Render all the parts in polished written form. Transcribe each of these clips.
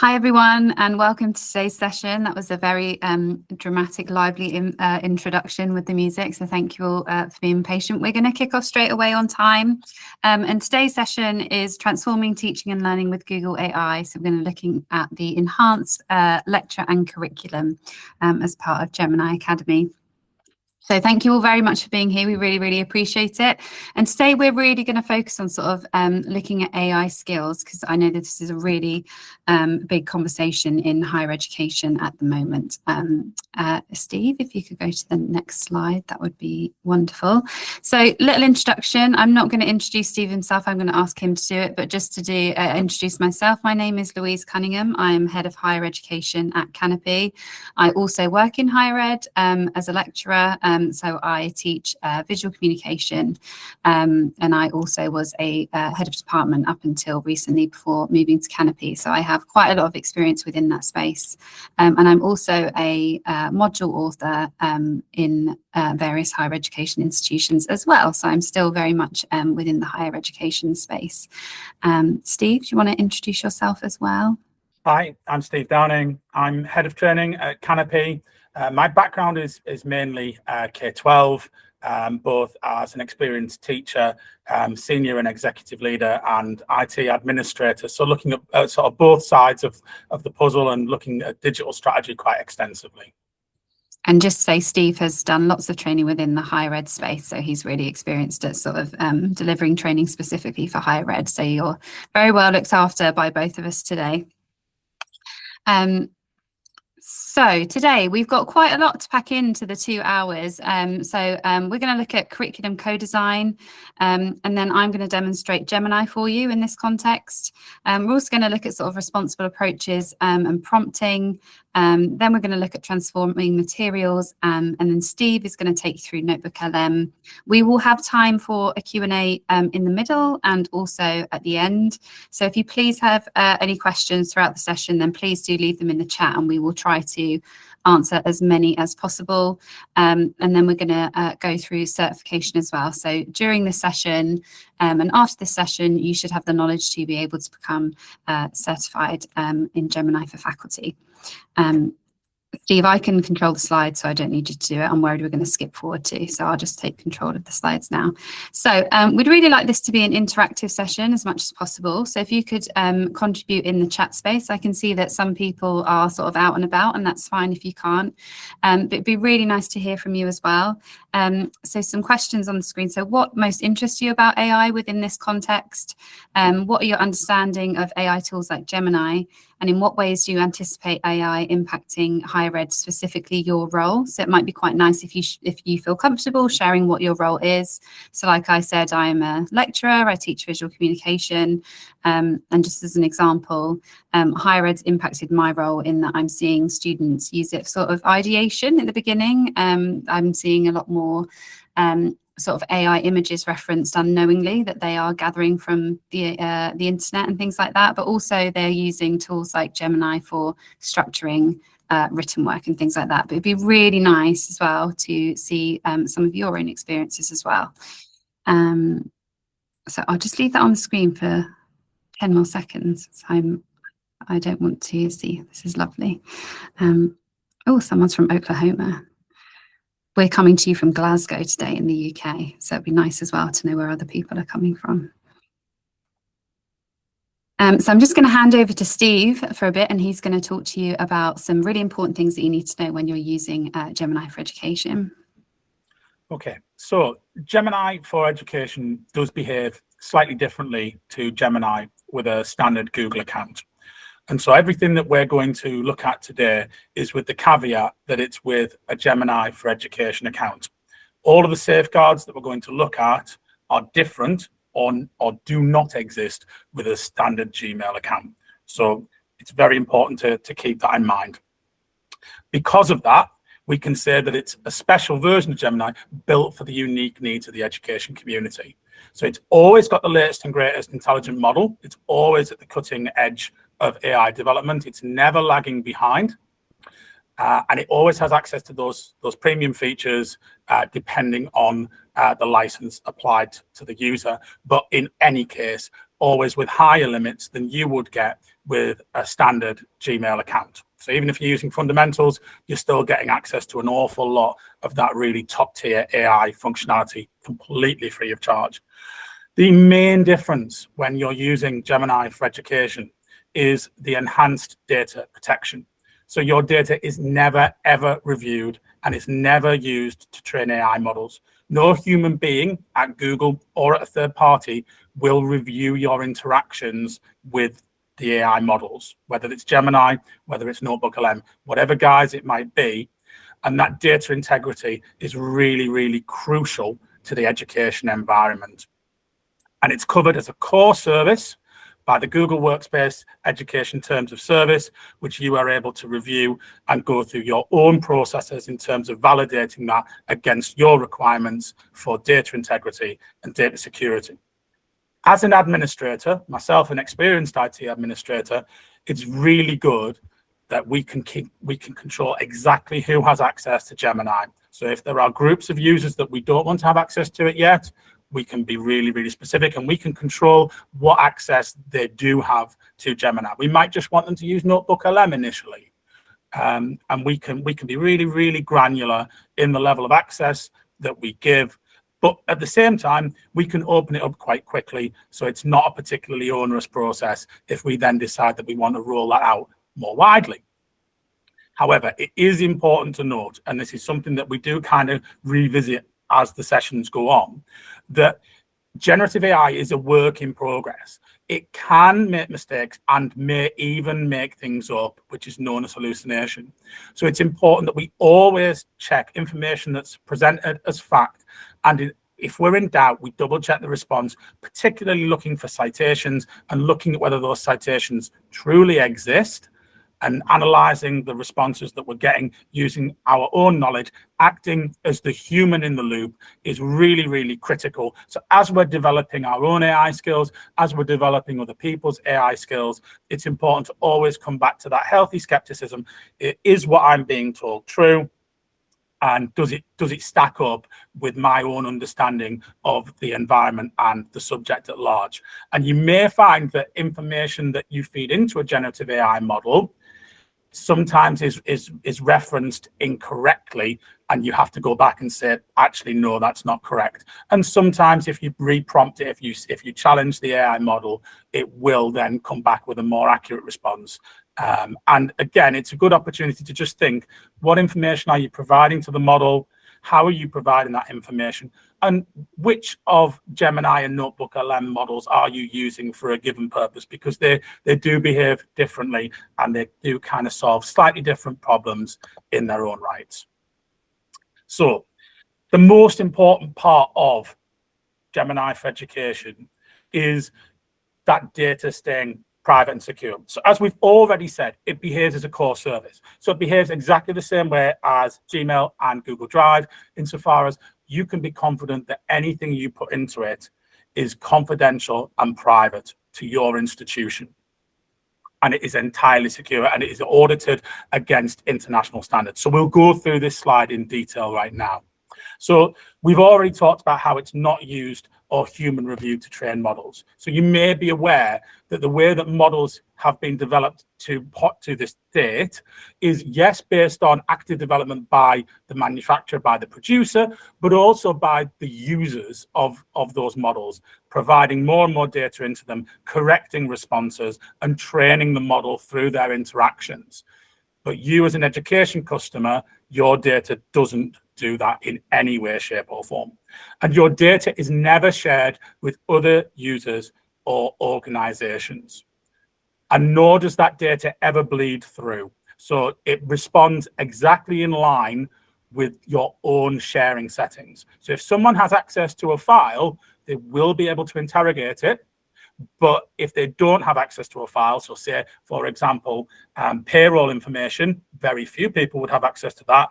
Hi everyone, and welcome to today's session. That was a very dramatic, lively introduction with the music, so thank you all for being patient. We're going to kick off straight away on time, and today's session is Transforming Teaching and Learning with Google AI. So we're going to be looking at the enhanced lecture and curriculum as part of Gemini Academy. So thank you all very much for being here. We really, really appreciate it. And today we're really going to focus on sort of looking at AI skills, because I know that this is a really big conversation in higher education at the moment. Steve, if you could go to the next slide, that would be wonderful. So little introduction. I'm not going to introduce Steve himself. I'm going to ask him to do it. But just to do introduce myself, my name is Louise Cunningham. I am Head of Higher Education at Canopy. I also work in higher ed as a lecturer. So I teach visual communication, and I also was a head of department up until recently before moving to Canopy. So I have quite a lot of experience within that space, and I'm also a module author in various higher education institutions as well. So I'm still very much within the higher education space. Steve, do you want to introduce yourself as well? Hi, I'm Steve Downing. I'm head of training at Canopy. My background is mainly K-12, both as an experienced teacher, senior and executive leader, and IT administrator. So looking at sort of both sides of the puzzle and looking at digital strategy quite extensively. And just to say, Steve has done lots of training within the higher ed space, so he's really experienced at sort of delivering training specifically for higher ed. So you're very well looked after by both of us today. So today we've got quite a lot to pack into the 2 hours. We're going to look at curriculum co-design, and then I'm going to demonstrate Gemini for you in this context. We're also going to look at sort of responsible approaches and prompting. Then we're going to look at transforming materials, and then Steve is going to take you through NotebookLM. We will have time for a Q&A in the middle and also at the end. So if you please have any questions throughout the session, then please do leave them in the chat and we will try to answer as many as possible. And then we're going to go through certification as well. So during this session and after this session, you should have the knowledge to be able to become certified in Gemini for faculty. Steve, I can control the slides, so I don't need you to do it. I'm worried we're going to skip forward too, so I'll just take control of the slides now. So we'd really like this to be an interactive session as much as possible. So if you could contribute in the chat space. I can see that some people are sort of out and about, and that's fine if you can't. But it'd be really nice to hear from you as well. So some questions on the screen. So what most interests you about AI within this context? What are your understanding of AI tools like Gemini? And in what ways do you anticipate AI impacting higher ed, specifically your role? So it might be quite nice if you feel comfortable sharing what your role is. So like I said, I'm a lecturer, I teach visual communication. And just as an example, higher ed's impacted my role in that I'm seeing students use it for sort of ideation in the beginning. I'm seeing a lot more sort of AI images referenced unknowingly that they are gathering from the internet and things like that, but also they're using tools like Gemini for structuring written work and things like that. But it'd be really nice as well to see some of your own experiences as well. So I'll just leave that on the screen for 10 more seconds. So I don't want to see. This is lovely. Oh, someone's from Oklahoma. We're coming to you from Glasgow today in the UK, so it'd be nice as well to know where other people are coming from. So I'm just going to hand over to Steve for a bit, and he's going to talk to you about some really important things that you need to know when you're using Gemini for Education. Okay, so Gemini for Education does behave slightly differently to Gemini with a standard Google account. And so everything that we're going to look at today is with the caveat that it's with a Gemini for Education account. All of the safeguards that we're going to look at are different or do not exist with a standard Gmail account. So it's very important to keep that in mind. Because of that, we can say that it's a special version of Gemini built for the unique needs of the education community. So it's always got the latest and greatest intelligent model. It's always at the cutting edge of AI development. It's never lagging behind, and it always has access to those premium features depending on the license applied to the user. But in any case, always with higher limits than you would get with a standard Gmail account. So even if you're using fundamentals, you're still getting access to an awful lot of that really top tier AI functionality completely free of charge. The main difference when you're using Gemini for education is the enhanced data protection. So your data is never, ever reviewed and it's never used to train AI models. No human being at Google or at a third party will review your interactions with the AI models, whether it's Gemini, whether it's NotebookLM, whatever guise it might be. And that data integrity is really, really crucial to the education environment. And it's covered as a core service by the Google Workspace Education Terms of Service, which you are able to review and go through your own processes in terms of validating that against your requirements for data integrity and data security. As an administrator, myself an experienced IT administrator, it's really good that we can control exactly who has access to Gemini. So if there are groups of users that we don't want to have access to it yet, we can be really, really specific and we can control what access they do have to Gemini. We might just want them to use NotebookLM initially. And we can be really, really granular in the level of access that we give. But at the same time, we can open it up quite quickly. So it's not a particularly onerous process if we then decide that we want to roll that out more widely. However, it is important to note, and this is something that we do kind of revisit as the sessions go on, that generative AI is a work in progress. It can make mistakes and may even make things up, which is known as hallucination. So it's important that we always check information that's presented as fact. And if we're in doubt, we double check the response, particularly looking for citations and looking at whether those citations truly exist, and analyzing the responses that we're getting using our own knowledge, acting as the human in the loop is really, really critical. So as we're developing our own AI skills, as we're developing other people's AI skills, it's important to always come back to that healthy skepticism. Is what I'm being told true? And does it stack up with my own understanding of the environment and the subject at large? And you may find that information that you feed into a generative AI model sometimes is referenced incorrectly, and you have to go back and say, actually, no, that's not correct. And sometimes if you re-prompt it, if you challenge the AI model, it will then come back with a more accurate response. And again, it's a good opportunity to just think, what information are you providing to the model? How are you providing that information? And which of Gemini and NotebookLM models are you using for a given purpose? Because they do behave differently and they do kind of solve slightly different problems in their own rights. So the most important part of Gemini for education is that data staying private and secure. So as we've already said, it behaves as a core service. So it behaves exactly the same way as Gmail and Google Drive, insofar as you can be confident that anything you put into it is confidential and private to your institution. And it is entirely secure and it is audited against international standards. So we'll go through this slide in detail right now. So we've already talked about how it's not used or human reviewed to train models. So you may be aware that the way that models have been developed to this date is, yes, based on active development by the manufacturer, by the producer, but also by the users of those models, providing more and more data into them, correcting responses and training the model through their interactions. But you as an education customer, your data doesn't do that in any way, shape or form. And your data is never shared with other users or organizations. And nor does that data ever bleed through. So it responds exactly in line with your own sharing settings. So if someone has access to a file, they will be able to interrogate it. But if they don't have access to a file, so say, for example, payroll information, very few people would have access to that.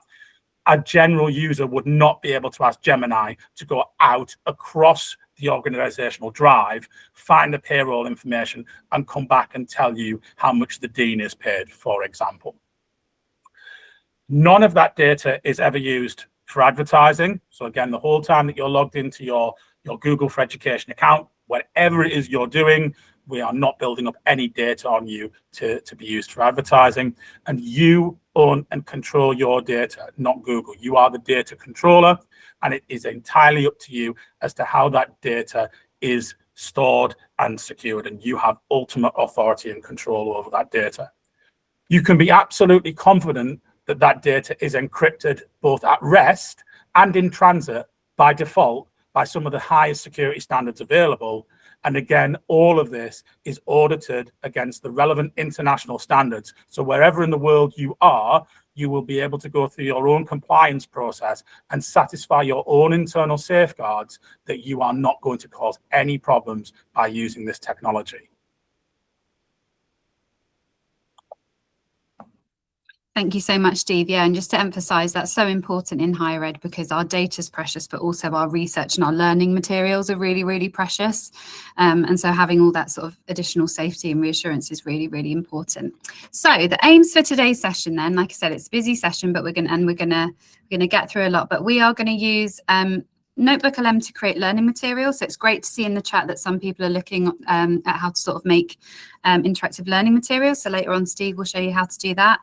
A general user would not be able to ask Gemini to go out across the organizational drive, find the payroll information, and come back and tell you how much the dean is paid, for example. None of that data is ever used for advertising. So again, the whole time that you're logged into your Google for Education account, whatever it is you're doing, we are not building up any data on you to be used for advertising. And you own and control your data, not Google. You are the data controller, and it is entirely up to you as to how that data is stored and secured, and you have ultimate authority and control over that data. You can be absolutely confident that that data is encrypted both at rest and in transit by default by some of the highest security standards available. And again, all of this is audited against the relevant international standards. So wherever in the world you are, you will be able to go through your own compliance process and satisfy your own internal safeguards that you are not going to cause any problems by using this technology. Thank you so much, Steve. Yeah, and just to emphasize, that's so important in higher ed because our data is precious, but also our research and our learning materials are really, really precious. And so having all that sort of additional safety and reassurance is really, really important. So the aims for today's session then, like I said, it's a busy session, but we're gonna get through a lot, but we are gonna use NotebookLM to create learning materials. So it's great to see in the chat that some people are looking at how to sort of make interactive learning materials. So later on, Steve will show you how to do that.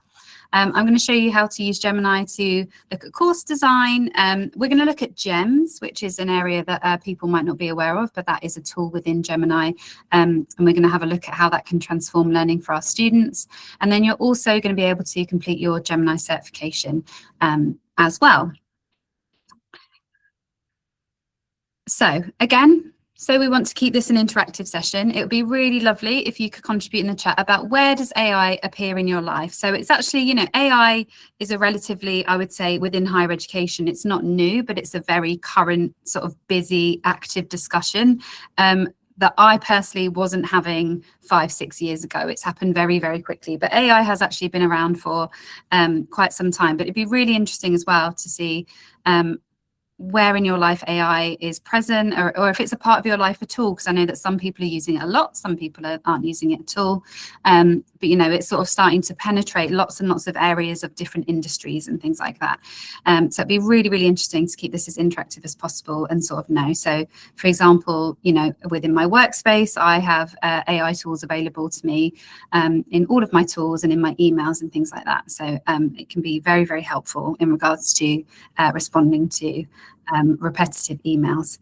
I'm going to show you how to use Gemini to look at course design. We're going to look at GEMS, which is an area that people might not be aware of, but that is a tool within Gemini. And we're going to have a look at how that can transform learning for our students. And then you're also going to be able to complete your Gemini certification as well. So again, so we want to keep this an interactive session. It would be really lovely if you could contribute in the chat about where does AI appear in your life. So it's actually, you know, AI is a relatively, I would say, within higher education, it's not new, but it's a very current sort of busy, active discussion that I personally wasn't having 5-6 years ago. It's happened very, very quickly, but AI has actually been around for quite some time. But it'd be really interesting as well to see where in your life AI is present, or if it's a part of your life at all, because I know that some people are using it a lot, some people aren't using it at all. But, you know, it's sort of starting to penetrate lots and lots of areas of different industries and things like that. So it'd be really, really interesting to keep this as interactive as possible and sort of know. So, for example, you know, within my workspace, I have AI tools available to me in all of my tools and in my emails and things like that. So it can be very, very helpful in regards to responding to repetitive emails.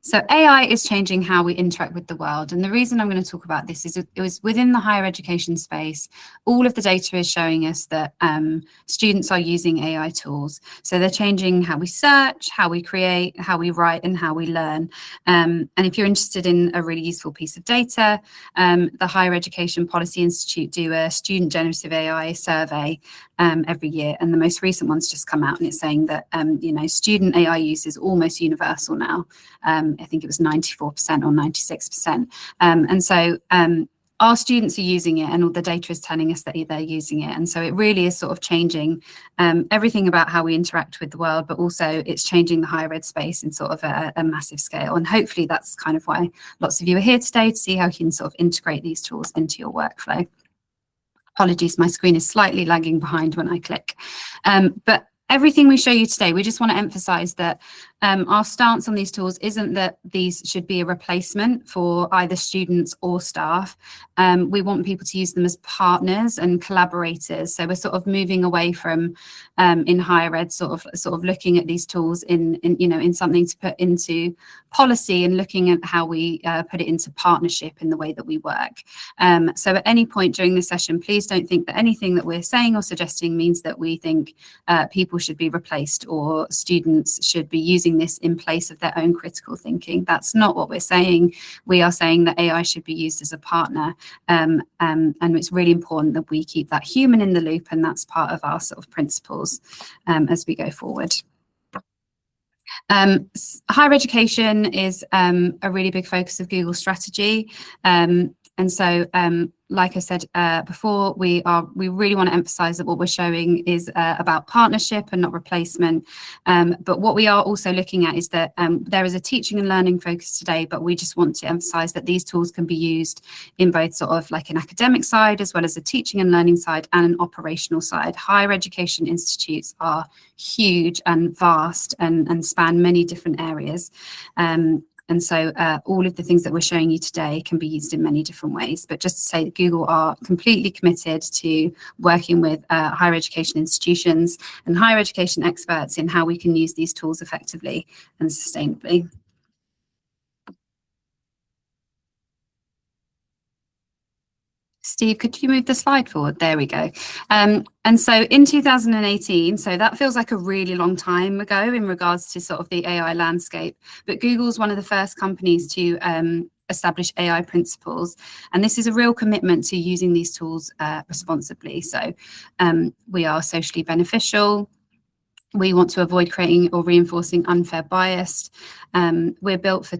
So AI is changing how we interact with the world. And the reason I'm going to talk about this is it was within the higher education space, all of the data is showing us that students are using AI tools. So they're changing how we search, how we create, how we write, and how we learn. And if you're interested in a really useful piece of data, the Higher Education Policy Institute do a student generative AI survey every year, and the most recent one's just come out, and it's saying that you know, student AI use is almost universal now. I think it was 94% or 96%, and so our students are using it, and all the data is telling us that they're using it, and so it really is sort of changing everything about how we interact with the world, but also it's changing the higher ed space in sort of a massive scale. And hopefully that's kind of why lots of you are here today, to see how you can sort of integrate these tools into your workflow. Apologies, my screen is slightly lagging behind when I click. But everything we show you today, we just want to emphasize that our stance on these tools isn't that these should be a replacement for either students or staff. We want people to use them as partners and collaborators. So we're sort of moving away from in higher ed, sort of looking at these tools in you know, in something to put into policy, and looking at how we put it into partnership in the way that we work. So at any point during this session, please don't think that anything that we're saying or suggesting means that we think people should be replaced or students should be using this in place of their own critical thinking. That's not what we're saying. We are saying that AI should be used as a partner, and it's really important that we keep that human in the loop, and that's part of our sort of principles as we go forward. Higher education is a really big focus of Google's strategy, and so like I said before, we really want to emphasize that what we're showing is about partnership and not replacement. But what we are also looking at is that there is a teaching and learning focus today, but we just want to emphasize that these tools can be used in both sort of like an academic side as well as a teaching and learning side and an operational side. Higher education institutes are huge and vast and span many different areas. And so all of the things that we're showing you today can be used in many different ways. But just to say that Google are completely committed to working with higher education institutions and higher education experts in how we can use these tools effectively and sustainably. Steve, could you move the slide forward? There we go. And so in 2018, so that feels like a really long time ago in regards to sort of the AI landscape, but Google's one of the first companies to establish AI principles. And this is a real commitment to using these tools responsibly. So we are socially beneficial. We want to avoid creating or reinforcing unfair bias. We're built for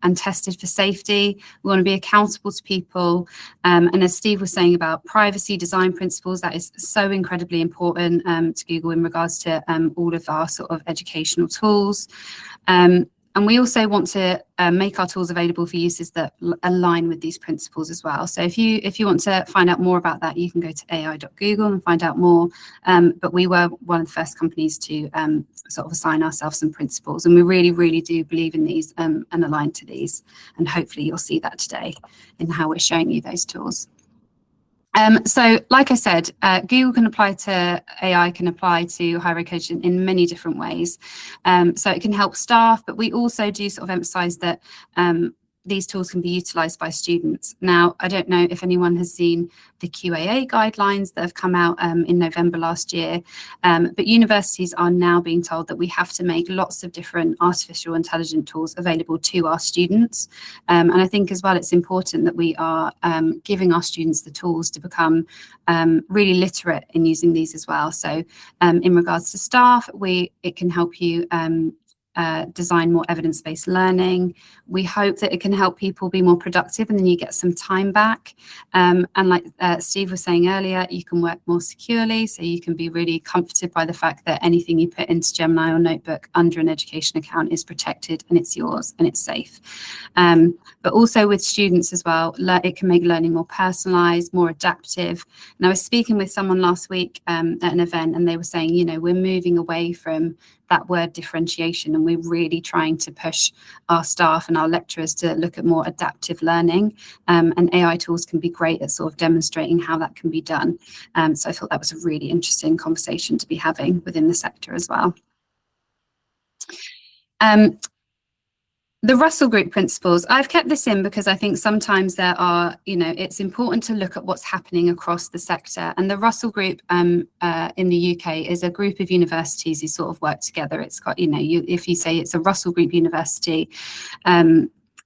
and tested for safety. We want to be accountable to people. And as Steve was saying about privacy design principles, that is so incredibly important to Google in regards to all of our sort of educational tools. And we also want to make our tools available for uses that align with these principles as well. So if you want to find out more about that, you can go to ai.google and find out more. But we were one of the first companies to sort of assign ourselves some principles. And we really, really do believe in these and align to these. And hopefully you'll see that today in how we're showing you those tools. So like I said, Google can apply to AI, can apply to higher education in many different ways. So it can help staff, but we also do sort of emphasize that these tools can be utilized by students. Now, I don't know if anyone has seen the QAA guidelines that have come out in November last year, but universities are now being told that we have to make lots of different artificial intelligence tools available to our students. And I think as well, it's important that we are giving our students the tools to become really literate in using these as well. So in regards to staff, it can help you design more evidence-based learning. We hope that it can help people be more productive and then you get some time back. And like Steve was saying earlier, you can work more securely, so you can be really comforted by the fact that anything you put into Gemini or Notebook under an education account is protected and it's yours and it's safe. But also with students as well, it can make learning more personalized, more adaptive. And I was speaking with someone last week at an event and they were saying, you know, we're moving away from that word differentiation and we're really trying to push our staff and our lecturers to look at more adaptive learning, and AI tools can be great at sort of demonstrating how that can be done. So I thought that was a really interesting conversation to be having within the sector as well. The Russell Group principles, I've kept this in because I think sometimes there are, you know, it's important to look at what's happening across the sector. And the Russell Group in the UK is a group of universities who sort of work together. It's got, you know, if you say it's a Russell Group university,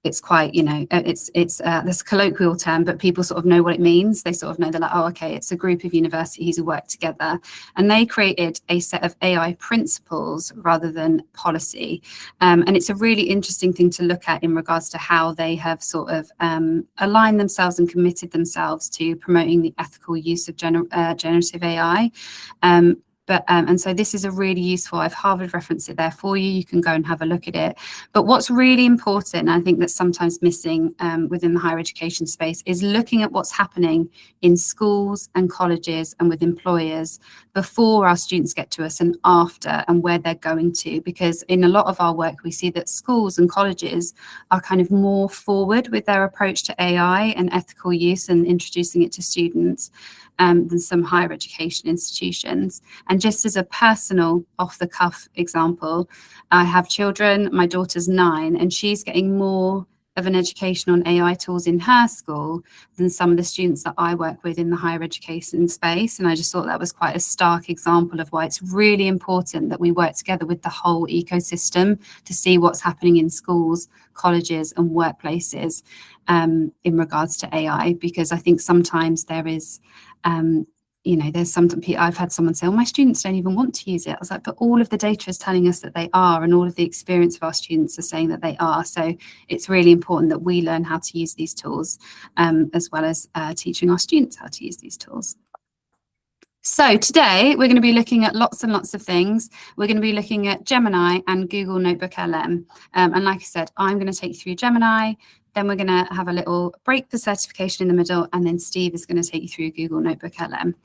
it's quite, you know, it's this colloquial term, but people sort of know what it means. They sort of know, they're like, oh, okay, it's a group of universities who work together. And they created a set of AI principles rather than policy. And it's a really interesting thing to look at in regards to how they have sort of aligned themselves and committed themselves to promoting the ethical use of generative AI. And so this is a really useful, I've Harvard referenced it there for you, you can go and have a look at it. But what's really important, and I think that's sometimes missing within the higher education space, is looking at what's happening in schools and colleges and with employers before our students get to us and after, and where they're going to. Because in a lot of our work, we see that schools and colleges are kind of more forward with their approach to AI and ethical use and introducing it to students than some higher education institutions. And just as a personal off-the-cuff example, I have children, my daughter's 9, and she's getting more of an education on AI tools in her school than some of the students that I work with in the higher education space. And I just thought that was quite a stark example of why it's really important that we work together with the whole ecosystem to see what's happening in schools, colleges and workplaces in regards to AI, because I think sometimes there is you know, there's some I've had someone say, oh, my students don't even want to use it. I was like, but all of the data is telling us that they are, and all of the experience of our students are saying that they are. So it's really important that we learn how to use these tools, as well as teaching our students how to use these tools. So today we're going to be looking at lots and lots of things. We're going to be looking at Gemini and Google NotebookLM. And like I said, I'm going to take you through Gemini. Then we're going to have a little break for certification in the middle, and then Steve is going to take you through Google NotebookLM.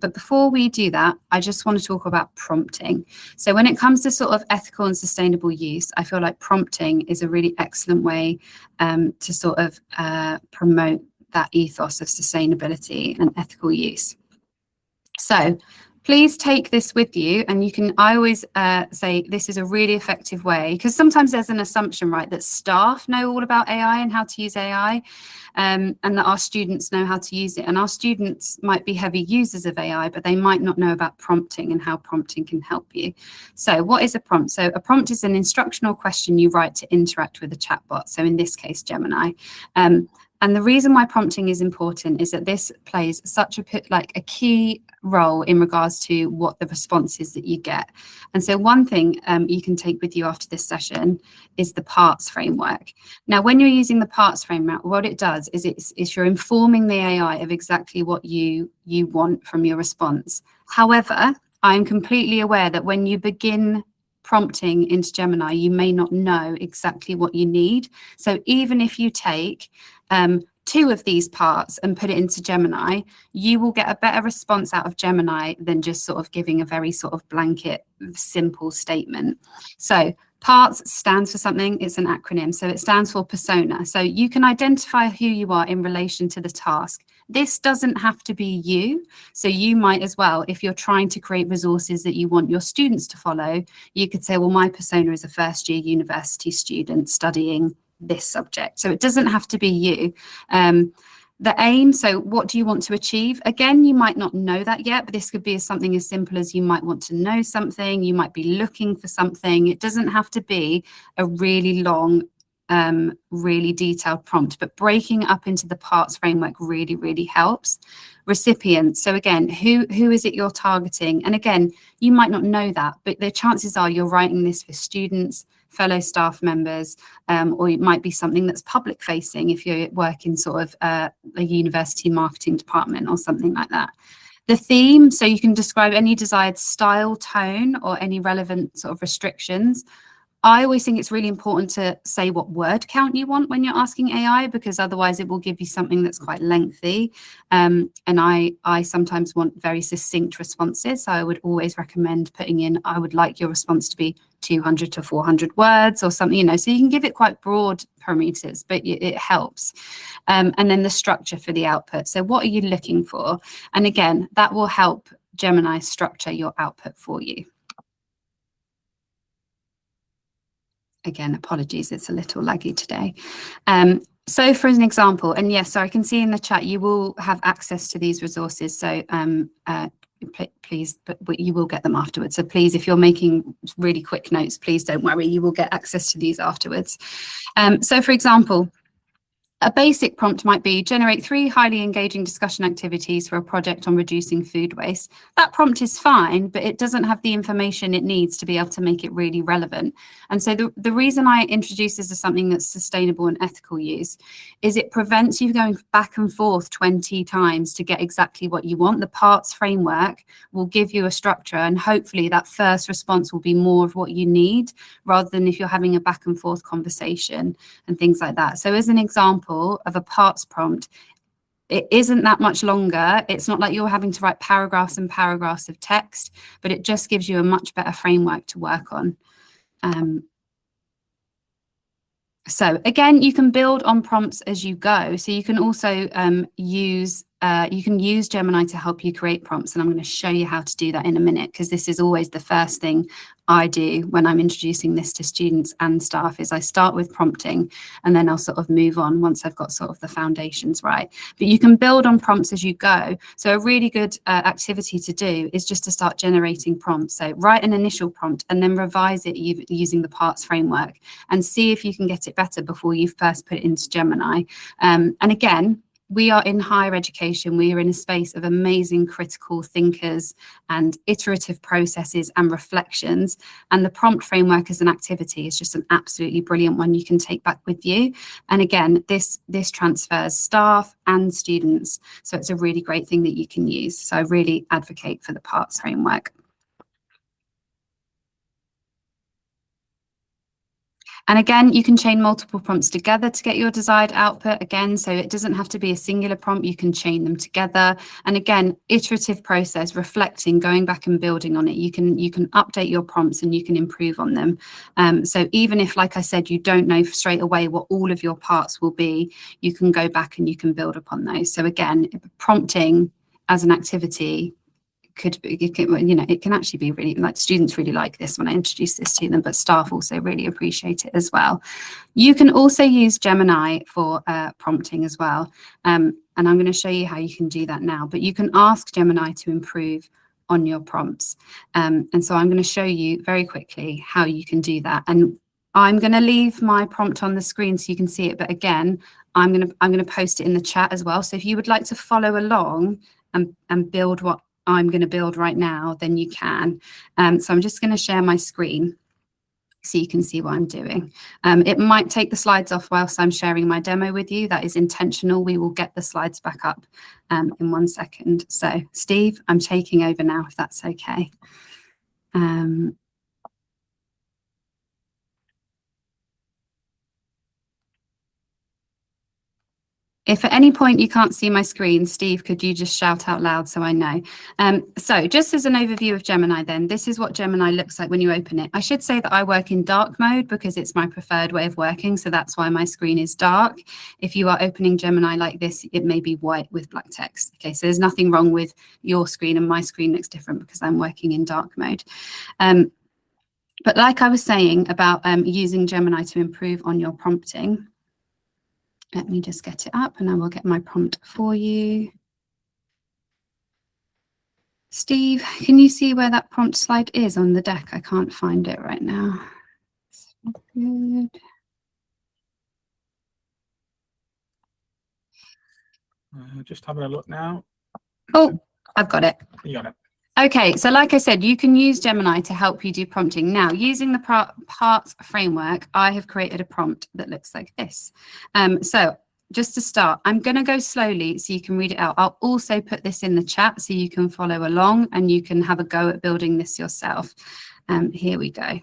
But before we do that, I just want to talk about prompting. So when it comes to sort of ethical and sustainable use, I feel like prompting is a really excellent way to sort of promote that ethos of sustainability and ethical use. So please take this with you, and you can, I always say this is a really effective way, because sometimes there's an assumption, right, that staff know all about AI and how to use AI, and that our students know how to use it. And our students might be heavy users of AI, but they might not know about prompting and how prompting can help you. So what is a prompt? So a prompt is an instructional question you write to interact with a chatbot. So in this case, Gemini. And the reason why prompting is important is that this plays such a key role in regards to what the response is that you get. And so one thing you can take with you after this session is the parts framework. Now, when you're using the parts framework, what it does is you're informing the AI of exactly what you want from your response. However, I'm completely aware that when you begin prompting into Gemini, you may not know exactly what you need. So even if you take 2 of these parts and put it into Gemini, you will get a better response out of Gemini than just sort of giving a very sort of blanket, simple statement. So parts stands for something, it's an acronym. So it stands for persona. So you can identify who you are in relation to the task. This doesn't have to be you. So you might as well, if you're trying to create resources that you want your students to follow, you could say, well, my persona is a first-year university student studying this subject. So it doesn't have to be you. The aim, so what do you want to achieve? Again, you might not know that yet, but this could be something as simple as you might want to know something, you might be looking for something. It doesn't have to be a really long, really detailed prompt, but breaking it up into the parts framework really, really helps. Recipients, so again, who is it you're targeting? And again, you might not know that, but the chances are you're writing this for students, fellow staff members, or it might be something that's public facing if you work in sort of a university marketing department or something like that. The theme, so you can describe any desired style, tone, or any relevant sort of restrictions. I always think it's really important to say what word count you want when you're asking AI, because otherwise it will give you something that's quite lengthy. And I sometimes want very succinct responses. So I would always recommend putting in, I would like your response to be 200 to 400 words or something, you know, so you can give it quite broad parameters, but it helps. And then the structure for the output. So what are you looking for? And again, that will help Gemini structure your output for you. Again, apologies, it's a little laggy today. So for an example, and yes, so I can see in the chat, you will have access to these resources. So please, but you will get them afterwards. So please, if you're making really quick notes, please don't worry, you will get access to these afterwards. So for example, a basic prompt might be generate 3 highly engaging discussion activities for a project on reducing food waste. That prompt is fine, but it doesn't have the information it needs to be able to make it really relevant. And so the reason I introduce this as something that's sustainable and ethical use is it prevents you going back and forth 20 times to get exactly what you want. The parts framework will give you a structure, and hopefully that first response will be more of what you need, rather than if you're having a back and forth conversation and things like that. So as an example of a parts prompt, it isn't that much longer. It's not like you're having to write paragraphs and paragraphs of text, but it just gives you a much better framework to work on. So again, you can build on prompts as you go. So you can also use Gemini to help you create prompts, and I'm going to show you how to do that in a minute, because this is always the first thing I do when I'm introducing this to students and staff, is I start with prompting and then I'll sort of move on once I've got sort of the foundations right. But you can build on prompts as you go. So a really good activity to do is just to start generating prompts. So write an initial prompt and then revise it using the parts framework and see if you can get it better before you first put it into Gemini. And again, we are in higher education. We are in a space of amazing critical thinkers and iterative processes and reflections. And the prompt framework as an activity is just an absolutely brilliant one you can take back with you. And again, this transfers staff and students. So it's a really great thing that you can use. So I really advocate for the PARTS framework. And again, you can chain multiple prompts together to get your desired output again. So it doesn't have to be a singular prompt. You can chain them together. And again, iterative process, reflecting, going back and building on it. You can update your prompts and you can improve on them. So even if, like I said, you don't know straight away what all of your parts will be, you can go back and you can build upon those. So again, prompting as an activity it can actually be really, like, students really like this when I introduce this to them, but staff also really appreciate it as well. You can also use Gemini for prompting as well. And I'm going to show you how you can do that now, but you can ask Gemini to improve on your prompts. And so I'm going to show you very quickly how you can do that. And I'm going to leave my prompt on the screen so you can see it. But again, I'm going to post it in the chat as well. So if you would like to follow along and build what I'm going to build right now, then you can. So I'm just going to share my screen so you can see what I'm doing. It might take the slides off whilst I'm sharing my demo with you. That is intentional. We will get the slides back up in 1 second. So Steve, I'm taking over now, if that's okay. If at any point you can't see my screen, Steve, could you just shout out loud so I know? So just as an overview of Gemini then, this is what Gemini looks like when you open it. I should say that I work in dark mode because it's my preferred way of working, so that's why my screen is dark. If you are opening Gemini like this, it may be white with black text. Okay, so there's nothing wrong with your screen, and my screen looks different because I'm working in dark mode. But like I was saying about using Gemini to improve on your prompting, let me just get it up and I will get my prompt for you. Steve, can you see where that prompt slide is on the deck? I can't find it right now. Good. Just having a look now. Oh, I've got it. You got it. Okay, so like I said, you can use Gemini to help you do prompting. Now, using the PARTS framework, I have created a prompt that looks like this. So just to start, I'm going to go slowly so you can read it out. I'll also put this in the chat so you can follow along and you can have a go at building this yourself. Here we go.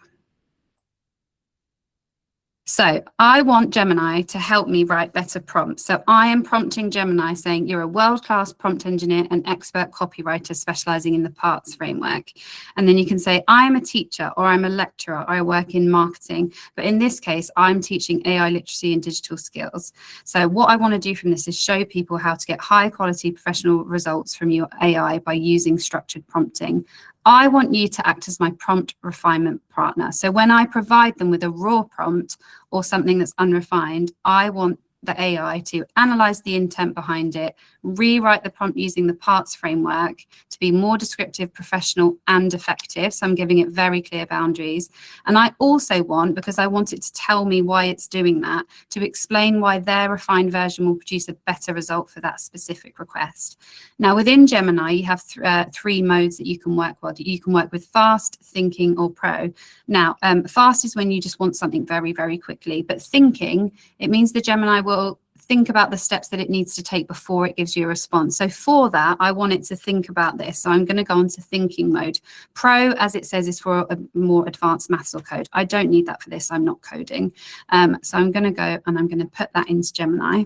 So I want Gemini to help me write better prompts. So I am prompting Gemini saying, you're a world-class prompt engineer and expert copywriter specializing in the PARTS framework. And then you can say, I'm a teacher or I'm a lecturer or I work in marketing. But in this case, I'm teaching AI literacy and digital skills. So what I want to do from this is show people how to get high quality professional results from your AI by using structured prompting. I want you to act as my prompt refinement partner. So when I provide them with a raw prompt or something that's unrefined, I want the AI to analyze the intent behind it, rewrite the prompt using the PARTS framework to be more descriptive, professional, and effective. So I'm giving it very clear boundaries. And I also want, because I want it to tell me why it's doing that, to explain why their refined version will produce a better result for that specific request. Now, within Gemini, you have three modes that you can work with. You can work with fast, thinking, or pro. Now, fast is when you just want something very, very quickly. But thinking, it means the Gemini will think about the steps that it needs to take before it gives you a response. So for that, I want it to think about this. So I'm going to go on to thinking mode. Pro, as it says, is for a more advanced maths or code. I don't need that for this. I'm not coding. So I'm going to go and I'm going to put that into Gemini.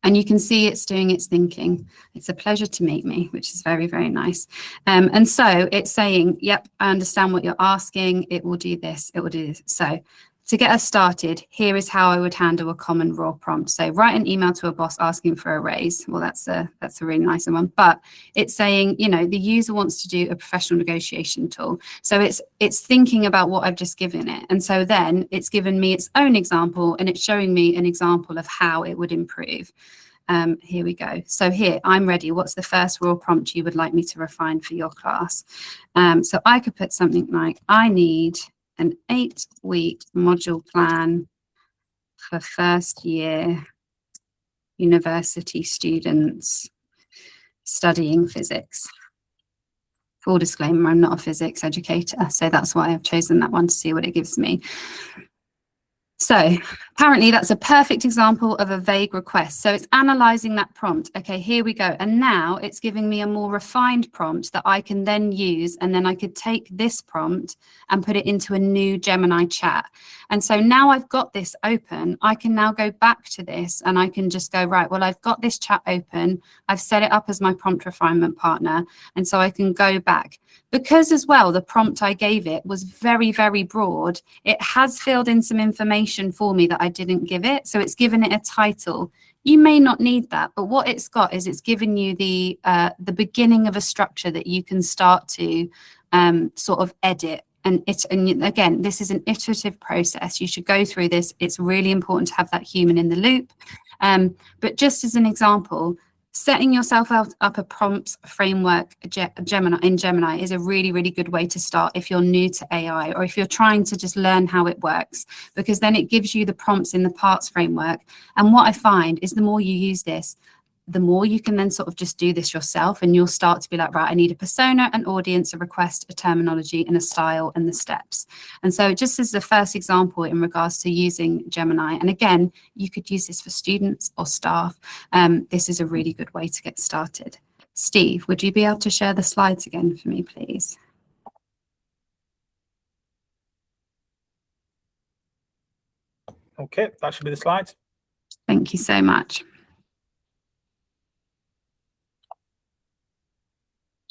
And you can see it's doing its thinking. It's a pleasure to meet me, which is very, very nice. And so it's saying, yep, I understand what you're asking. It will do this. It will do this. So to get us started, here is how I would handle a common raw prompt. So write an email to a boss asking for a raise. Well, that's a really nice one. But it's saying, you know, the user wants to do a professional negotiation tool. So it's thinking about what I've just given it. And so then it's given me its own example and it's showing me an example of how it would improve. Here we go. So here, I'm ready. What's the first raw prompt you would like me to refine for your class? So I could put something like, I need an 8-week module plan for first year university students studying physics. Full disclaimer, I'm not a physics educator, so that's why I've chosen that one to see what it gives me. So apparently that's a perfect example of a vague request. So it's analyzing that prompt. Okay, here we go. And now it's giving me a more refined prompt that I can then use. And then I could take this prompt and put it into a new Gemini chat. And so now I've got this open, I can now go back to this and I can just go, right, well, I've got this chat open. I've set it up as my prompt refinement partner. And so I can go back. Because as well, the prompt I gave it was very, very broad. It has filled in some information for me that I didn't give it. So it's given it a title. You may not need that, but what it's got is it's given you the beginning of a structure that you can start to sort of edit. And again, this is an iterative process. You should go through this. It's really important to have that human in the loop. But just as an example, setting yourself up a prompts framework in Gemini is a really, really good way to start if you're new to AI or if you're trying to just learn how it works, because then it gives you the prompts in the parts framework. And what I find is the more you use this, the more you can then sort of just do this yourself, and you'll start to be like, right, I need a persona, an audience, a request, a terminology, and a style, and the steps. And so just as the first example in regards to using Gemini, and again, you could use this for students or staff. This is a really good way to get started. Steve, would you be able to share the slides again for me, please? Okay, that should be the slides. Thank you so much.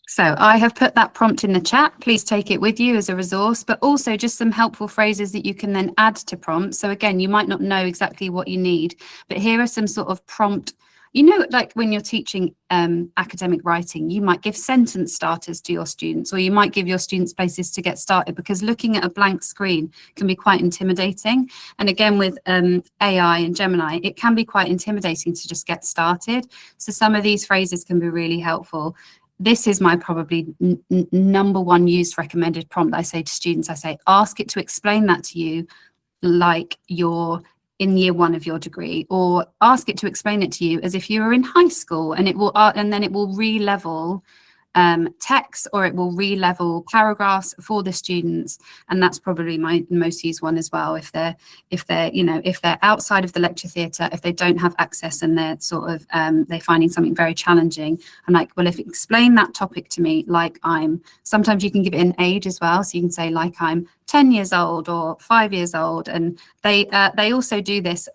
So I have put that prompt in the chat. Please take it with you as a resource, but also just some helpful phrases that you can then add to prompts. So again, you might not know exactly what you need, but here are some sort of prompt. You know, like when you're teaching academic writing, you might give sentence starters to your students, or you might give your students places to get started, because looking at a blank screen can be quite intimidating. And again, with AI and Gemini, it can be quite intimidating to just get started. So some of these phrases can be really helpful. This is my probably number one used recommended prompt that I say to students. I say, ask it to explain that to you like you're in year one of your degree, or ask it to explain it to you as if you were in high school, and it will, and then it will re-level text, or it will re-level paragraphs for the students. And that's probably my most used one as well. If they're outside of the lecture theatre, if they don't have access and they're sort of they're finding something very challenging, I'm like, well, if you explain that topic to me like sometimes you can give it an age as well, so you can say like I'm 10 years old or 5 years old. And they also do this.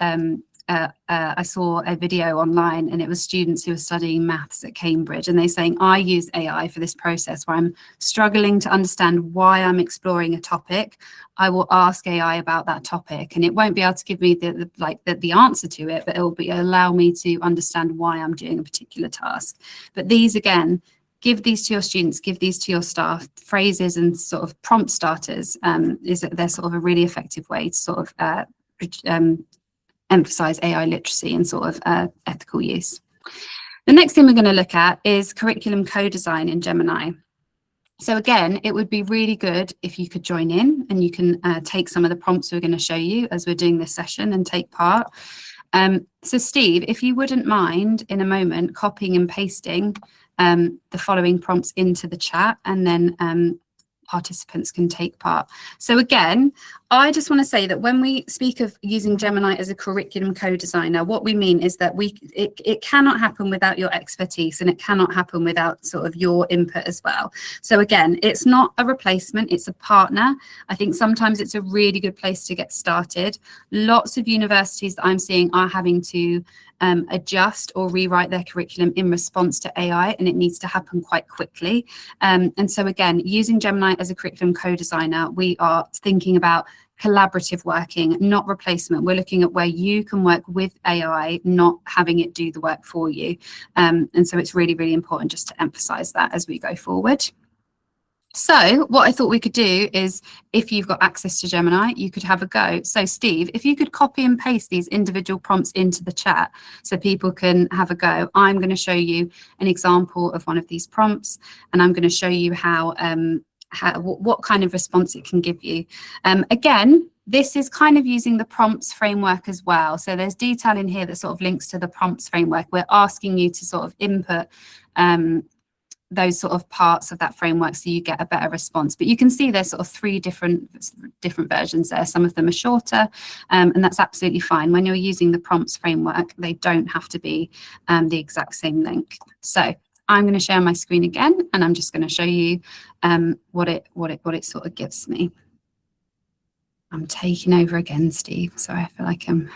I saw a video online, and it was students who were studying maths at Cambridge, and they're saying, I use AI for this process where I'm struggling to understand why I'm exploring a topic. I will ask AI about that topic, and it won't be able to give me the answer to it, but it will allow me to understand why I'm doing a particular task. But these, again, give these to your students, give these to your staff. Phrases and sort of prompt starters they're sort of a really effective way to sort of emphasize AI literacy and sort of ethical use. The next thing we're going to look at is curriculum co-design in Gemini. So again, it would be really good if you could join in and you can take some of the prompts we're going to show you as we're doing this session and take part. So Steve, if you wouldn't mind in a moment copying and pasting the following prompts into the chat, and then participants can take part. So again, I just want to say that when we speak of using Gemini as a curriculum co-designer, what we mean is that it cannot happen without your expertise, and it cannot happen without sort of your input as well. So again, it's not a replacement, it's a partner. I think sometimes it's a really good place to get started. Lots of universities that I'm seeing are having to adjust or rewrite their curriculum in response to AI, and it needs to happen quite quickly. And so again, using Gemini as a curriculum co-designer, we are thinking about collaborative working, not replacement. We're looking at where you can work with AI, not having it do the work for you. And so it's really, really important just to emphasize that as we go forward. So what I thought we could do is, if you've got access to Gemini, you could have a go. So Steve, if you could copy and paste these individual prompts into the chat so people can have a go. I'm going to show you an example of one of these prompts, and I'm going to show you how what kind of response it can give you. Again, this is kind of using the prompts framework as well. So there's detail in here that sort of links to the prompts framework. We're asking you to sort of input those sort of parts of that framework so you get a better response. But you can see there's sort of 3 different versions there. Some of them are shorter, and that's absolutely fine. When you're using the prompts framework, they don't have to be the exact same length. So I'm going to share my screen again, and I'm just going to show you what it sort of gives me. I'm taking over again, Steve. Sorry, I feel like I'm.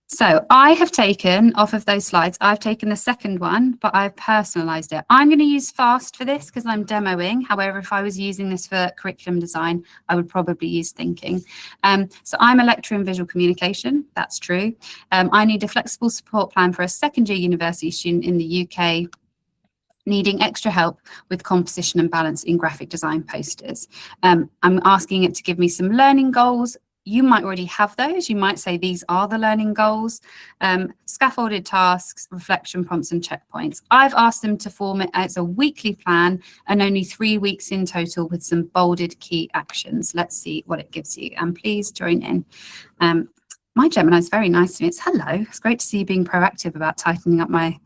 So I have taken off of those slides, I've taken the second one, but I've personalized it. I'm going to use fast for this because I'm demoing. However, if I was using this for curriculum design, I would probably use thinking. So I'm a lecturer in visual communication. That's true. I need a flexible support plan for a second year university student in the UK needing extra help with composition and balance in graphic design posters. I'm asking it to give me some learning goals. You might already have those. You might say these are the learning goals, scaffolded tasks, reflection prompts and checkpoints. I've asked them to form it as a weekly plan and only 3 weeks in total with some bolded key actions. Let's see what it gives you. And please join in. My Gemini is very nice to me. It's hello. It's great to see you being proactive about tightening up my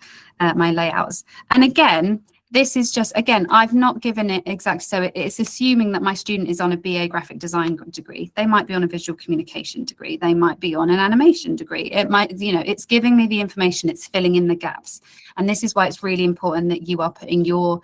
my layouts. And again, this is just, again, I've not given it exactly, so it's assuming that my student is on a BA graphic design degree. They might be on a visual communication degree. They might be on an animation degree. It might, you know, it's giving me the information, it's filling in the gaps. And this is why it's really important that you are putting your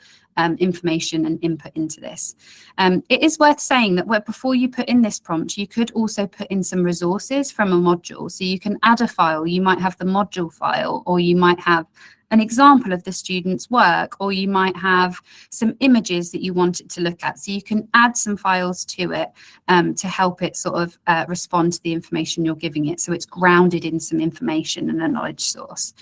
information and input into this. It is worth saying that before you put in this prompt, you could also put in some resources from a module. So you can add a file, you might have the module file, or you might have an example of the student's work, or you might have some images that you want it to look at. So you can add some files to it to help it sort of respond to the information you're giving it. So it's grounded in some information and a knowledge source.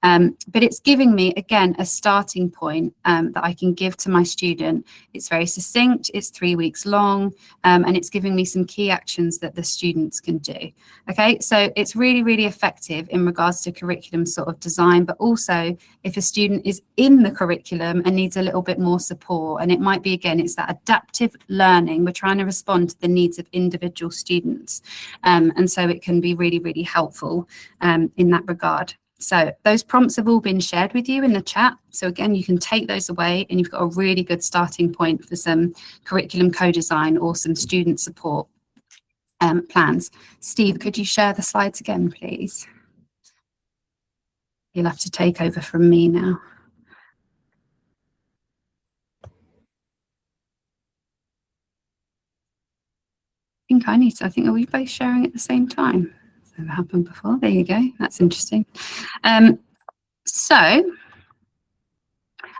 But it's giving me, again, a starting point that I can give to my student. It's very succinct, it's 3 weeks long, and it's giving me some key actions that the students can do. Okay, so it's really, really effective in regards to curriculum sort of design, but also if a student is in the curriculum and needs a little bit more support, and it might be, again, it's that adaptive learning. We're trying to respond to the needs of individual students. And so it can be really, really helpful in that regard. So those prompts have all been shared with you in the chat. So again, you can take those away and you've got a really good starting point for some curriculum co-design or some student support plans. Steve, could you share the slides again, please? You'll have to take over from me now. I think, are we both sharing at the same time? It's never happened before. There you go. That's interesting.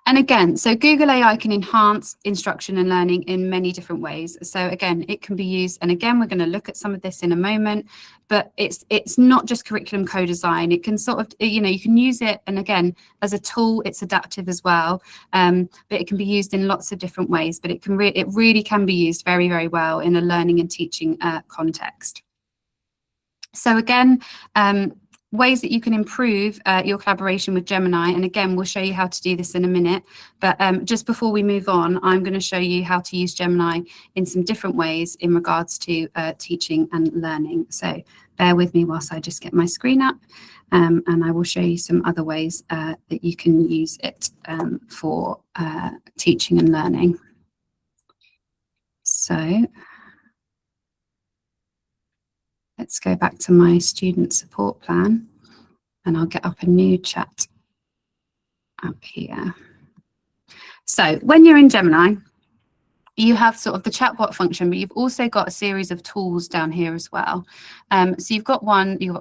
And again, so Google AI can enhance instruction and learning in many different ways. So again, it can be used, and again, we're going to look at some of this in a moment, but it's not just curriculum co-design. It can sort of, you know, you can use it, and again, as a tool, it's adaptive as well, but it can be used in lots of different ways, but it really can be used very, very well in a learning and teaching context. So again, ways that you can improve your collaboration with Gemini, and again, we'll show you how to do this in a minute, but just before we move on, I'm going to show you how to use Gemini in some different ways in regards to teaching and learning. So bear with me whilst I just get my screen up, and I will show you some other ways that you can use it for teaching and learning. So let's go back to my student support plan, and I'll get up a new chat up here. So when you're in Gemini, you have sort of the chatbot function, but you've also got a series of tools down here as well. So you've got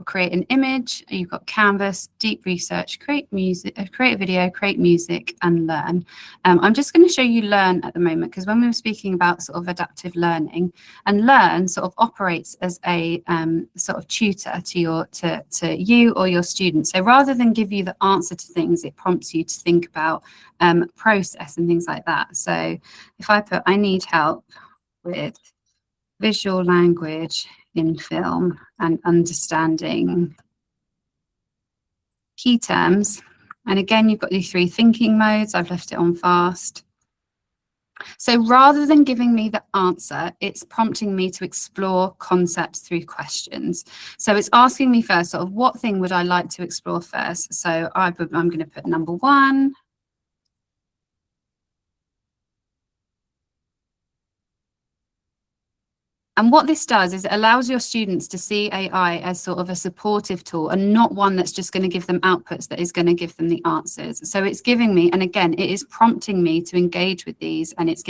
create an image, you've got Canvas, deep research, create music, create a video, create music, and learn. I'm just going to show you learn at the moment, because when we were speaking about sort of adaptive learning, and learn sort of operates as a sort of tutor to you or your students. So rather than give you the answer to things, it prompts you to think about process and things like that. So if I put, I need help with visual language in film and understanding key terms. And again, you've got these 3 thinking modes. I've left it on fast. So rather than giving me the answer, it's prompting me to explore concepts through questions. So it's asking me first, sort of, what thing would I like to explore first? So I'm going to put number 1. And what this does is it allows your students to see AI as sort of a supportive tool and not one that's just going to give them outputs that is going to give them the answers. So it's giving me, and again, it is prompting me to engage with these, and it's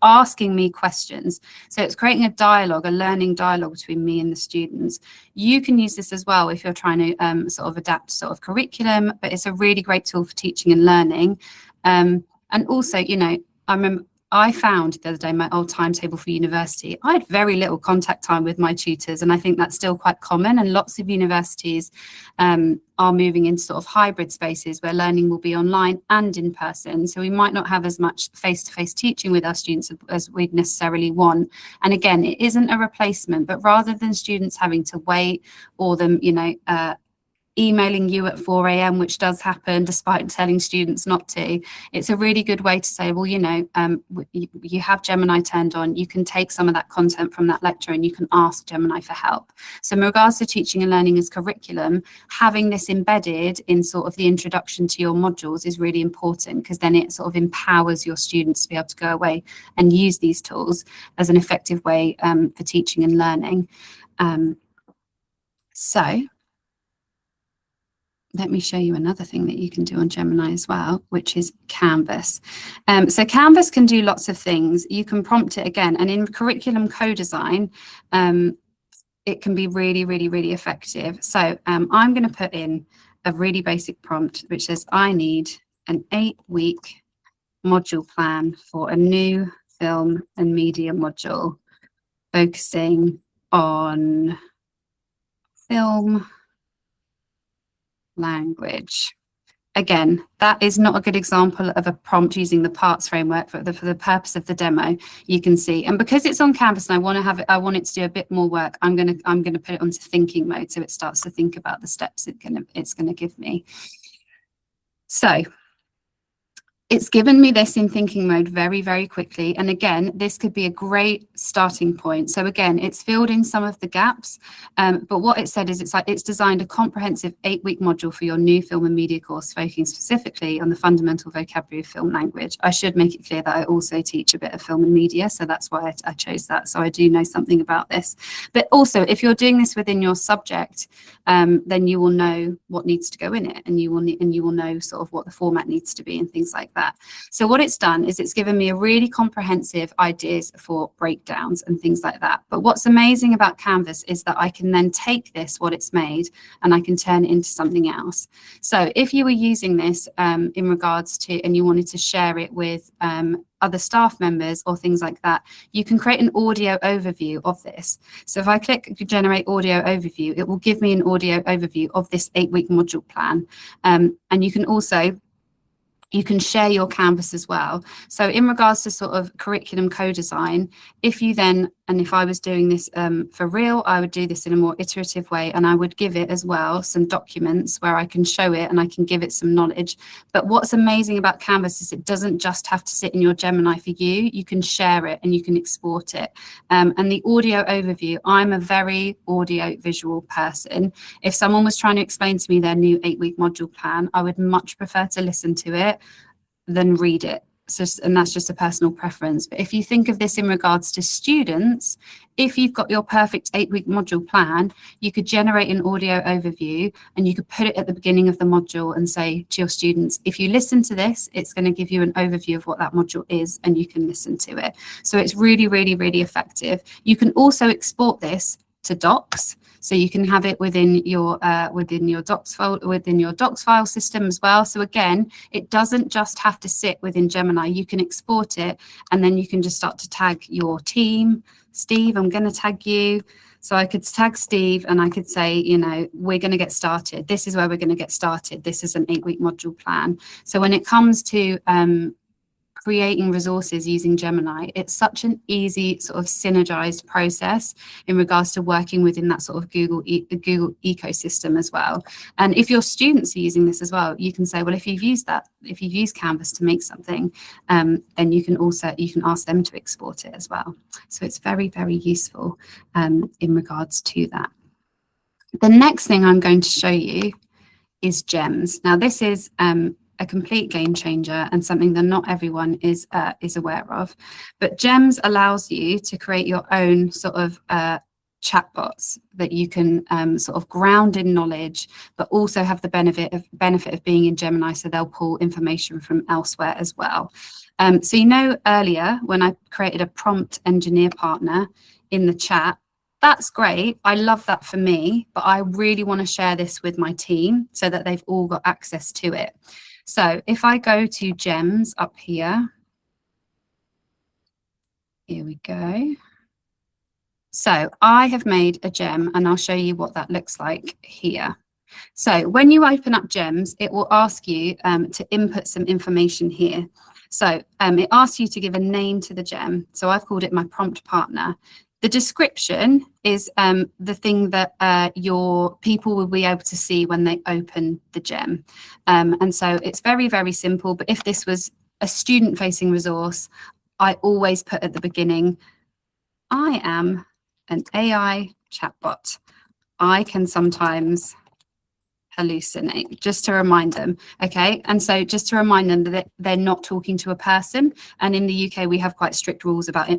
asking me questions. So it's creating a dialogue, a learning dialogue between me and the students. You can use this as well if you're trying to sort of adapt sort of curriculum, but it's a really great tool for teaching and learning. And also, you know, I remember I found the other day my old timetable for university. I had very little contact time with my tutors, and I think that's still quite common. And lots of universities are moving into sort of hybrid spaces where learning will be online and in person. So we might not have as much face-to-face teaching with our students as we'd necessarily want. And again, it isn't a replacement, but rather than students having to wait or them, you know, emailing you at 4 a.m, which does happen despite telling students not to, it's a really good way to say, well, you know, you have Gemini turned on, you can take some of that content from that lecture and you can ask Gemini for help. So in regards to teaching and learning as curriculum, having this embedded in sort of the introduction to your modules is really important, because then it sort of empowers your students to be able to go away and use these tools as an effective way for teaching and learning. So let me show you another thing that you can do on Gemini as well, which is Canvas. So Canvas can do lots of things. You can prompt it again, and in curriculum co-design, it can be really, really, really effective. So I'm going to put in a really basic prompt, which says, I need an 8-week module plan for a new film and media module focusing on film language. Again, that is not a good example of a prompt using the parts framework for the purpose of the demo. You can see, and because it's on Canvas and I want it to do a bit more work, I'm gonna put it onto thinking mode, so it starts to think about the steps it's gonna give me. So it's given me this in thinking mode very, very quickly. And again, this could be a great starting point. So again, it's filled in some of the gaps, but what it said is it's designed a comprehensive 8-week module for your new film and media course, focusing specifically on the fundamental vocabulary of film language. I should make it clear that I also teach a bit of film and media, so that's why I chose that. So I do know something about this. But also, if you're doing this within your subject, then you will know what needs to go in it, and you will know sort of what the format needs to be and things like that. So what it's done is it's given me a really comprehensive ideas for breakdowns and things like that. But what's amazing about Canvas is that I can then take this, what it's made, and I can turn it into something else. So if you were using this in regards to, and you wanted to share it with other staff members or things like that, you can create an audio overview of this. So if I click generate audio overview, it will give me an audio overview of this 8-week module plan. And you can also share your Canvas as well. So in regards to sort of curriculum co-design, if I was doing this for real, I would do this in a more iterative way, and I would give it as well some documents where I can show it and I can give it some knowledge. But what's amazing about Canvas is it doesn't just have to sit in your Gemini for you. You can share it and you can export it. And the audio overview, I'm a very audio visual person. If someone was trying to explain to me their new 8-week module plan, I would much prefer to listen to it than read it. So, and that's just a personal preference. But if you think of this in regards to students, if you've got your perfect 8-week module plan, you could generate an audio overview and you could put it at the beginning of the module and say to your students, if you listen to this, it's going to give you an overview of what that module is, and you can listen to it. So it's really, really, really effective. You can also export this to docs, so you can have it within your docs file system as well. So again, it doesn't just have to sit within Gemini. You can export it, and then you can just start to tag your team. Steve, I'm going to tag you. So I could tag Steve and I could say, you know, we're going to get started. This is where we're going to get started. This is an 8-week module plan. So when it comes to creating resources using Gemini, it's such an easy sort of synergized process in regards to working within that sort of Google ecosystem as well. And if your students are using this as well, you can say, well, if you've used Canvas to make something, then you can ask them to export it as well. So it's very, very useful in regards to that. The next thing I'm going to show you is Gems. Now, this is a complete game changer and something that not everyone is aware of. But Gems allows you to create your own sort of chatbots that you can sort of ground in knowledge, but also have the benefit of being in Gemini, so they'll pull information from elsewhere as well. So you know earlier when I created a prompt engineer partner in the chat, that's great. I love that for me, but I really want to share this with my team so that they've all got access to it. So if I go to Gems up here, here we go. So I have made a gem and I'll show you what that looks like here. So when you open up Gems, it will ask you to input some information here. So it asks you to give a name to the gem. So I've called it my prompt partner. The description is the thing that your people will be able to see when they open the gem. And so it's very, very simple. But if this was a student-facing resource, I always put at the beginning, I am an AI chatbot. I can sometimes hallucinate, just to remind them. Okay, and so just to remind them that they're not talking to a person. And in the UK, we have quite strict rules about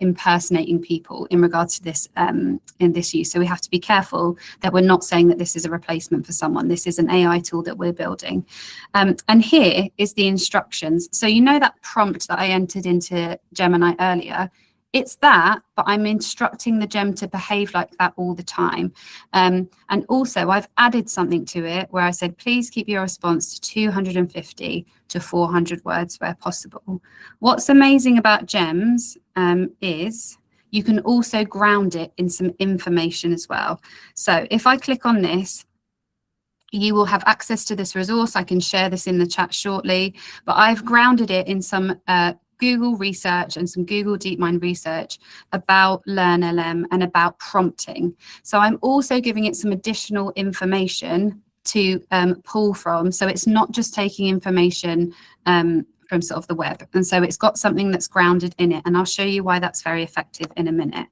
impersonating people in regards to this in this use. So we have to be careful that we're not saying that this is a replacement for someone. This is an AI tool that we're building. And here is the instructions. So you know that prompt that I entered into Gemini earlier? It's that, but I'm instructing the gem to behave like that all the time. And also I've added something to it where I said, please keep your response to 250 to 400 words where possible. What's amazing about Gems is you can also ground it in some information as well. So if I click on this, you will have access to this resource. I can share this in the chat shortly, but I've grounded it in some Google research and some Google DeepMind research about LearnLM and about prompting. So I'm also giving it some additional information to pull from. So it's not just taking information from sort of the web. And so it's got something that's grounded in it. And I'll show you why that's very effective in a minute.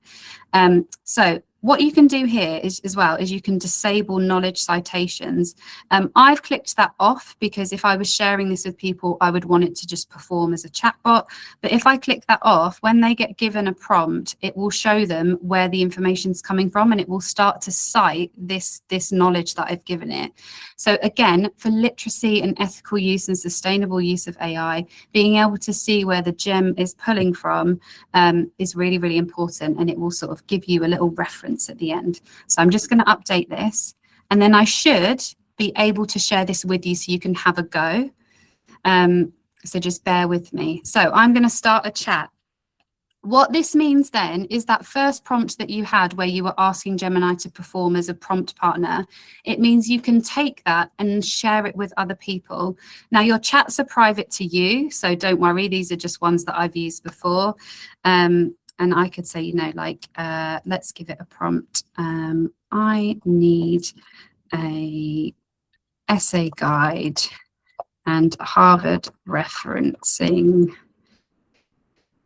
So what you can do here as well is you can disable knowledge citations. I've clicked that off because if I was sharing this with people, I would want it to just perform as a chatbot. But if I click that off, when they get given a prompt, it will show them where the information's coming from and it will start to cite this knowledge that I've given it. So again, for literacy and ethical use and sustainable use of AI, being able to see where the gem is pulling from is really, really important, and it will sort of give you a little reference at the end. So I'm just going to update this, and then I should be able to share this with you so you can have a go. So just bear with me. So I'm going to start a chat. What this means then is that first prompt that you had where you were asking Gemini to perform as a prompt partner, it means you can take that and share it with other people. Now your chats are private to you, so don't worry, these are just ones that I've used before. And I could say, you know, like, let's give it a prompt. I need a essay guide and Harvard referencing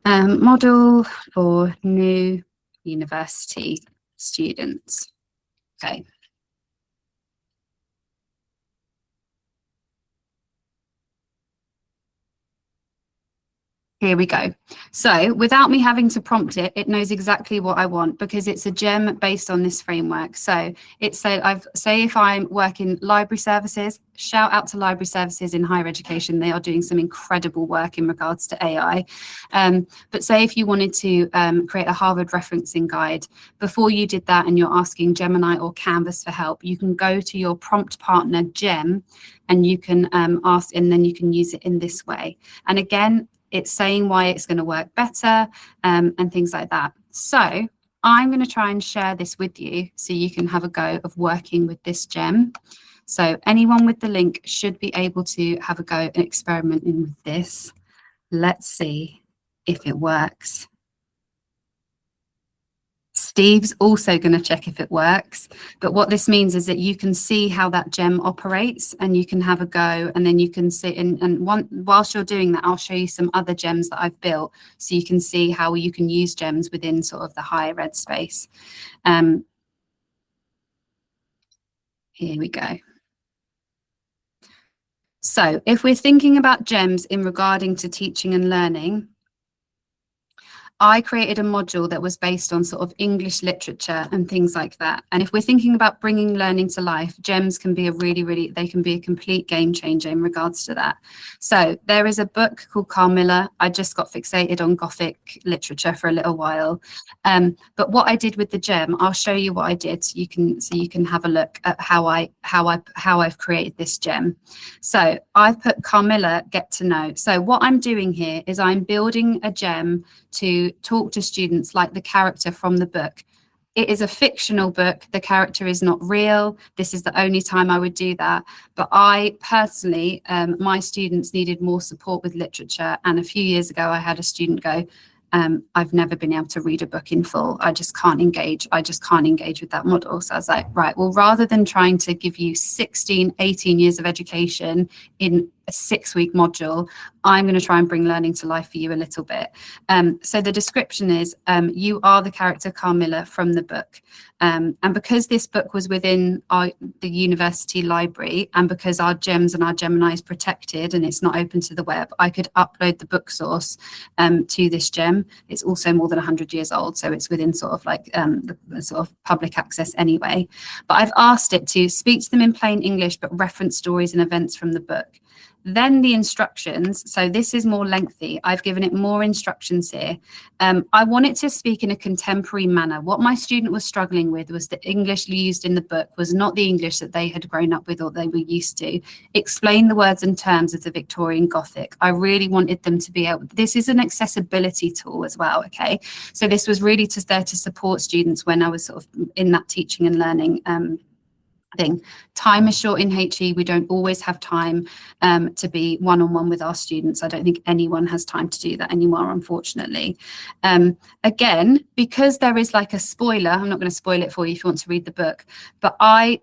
model for new university students. Okay. Here we go. So without me having to prompt it, it knows exactly what I want because it's a gem based on this framework. So it said, say if I'm working library services, shout out to library services in higher education. They are doing some incredible work in regards to AI. But say if you wanted to create a Harvard referencing guide, before you did that and you're asking Gemini or Canvas for help, you can go to your prompt partner gem and you can ask, and then you can use it in this way. And again, it's saying why it's going to work better and things like that. So I'm going to try and share this with you so you can have a go of working with this gem. So anyone with the link should be able to have a go and experimenting with this. Let's see if it works. Steve's also going to check if it works, but what this means is that you can see how that gem operates and you can have a go, and then you can sit in, and whilst you're doing that, I'll show you some other gems that I've built so you can see how you can use gems within sort of the higher ed space. Here we go. So if we're thinking about gems in regarding to teaching and learning, I created a module that was based on sort of English literature and things like that. And if we're thinking about bringing learning to life, gems can be they can be a complete game changer in regards to that. So there is a book called Carmilla. I just got fixated on Gothic literature for a little while. But what I did with the gem, I'll show you what I did so you can have a look at how I've created this gem. So I've put Carmilla get to know. So what I'm doing here is I'm building a gem to talk to students like the character from the book. It is a fictional book. The character is not real. This is the only time I would do that. But I personally, my students needed more support with literature. And a few years ago, I had a student go, I've never been able to read a book in full. I just can't engage. I just can't engage with that model. So I was like, right, well, rather than trying to give you 16, 18 years of education in a 6-week module, I'm going to try and bring learning to life for you a little bit. So the description is, you are the character Carmilla from the book. And because this book was within the university library, and because our gems and our Gemini is protected and it's not open to the web, I could upload the book source to this gem. It's also more than 100 years old, so it's within sort of like the sort of public access anyway. But I've asked it to speak to them in plain English, but reference stories and events from the book. Then the instructions, so this is more lengthy. I've given it more instructions here. I want it to speak in a contemporary manner. What my student was struggling with was the English used in the book was not the English that they had grown up with or they were used to. Explain the words and terms of the Victorian Gothic. I really wanted them to be able, this is an accessibility tool as well, okay? So this was really there to support students when I was sort of in that teaching and learning thing. Time is short in HE. We don't always have time to be one-on-one with our students. I don't think anyone has time to do that anymore, unfortunately. Again, because there is like a spoiler, I'm not going to spoil it for you if you want to read the book, but I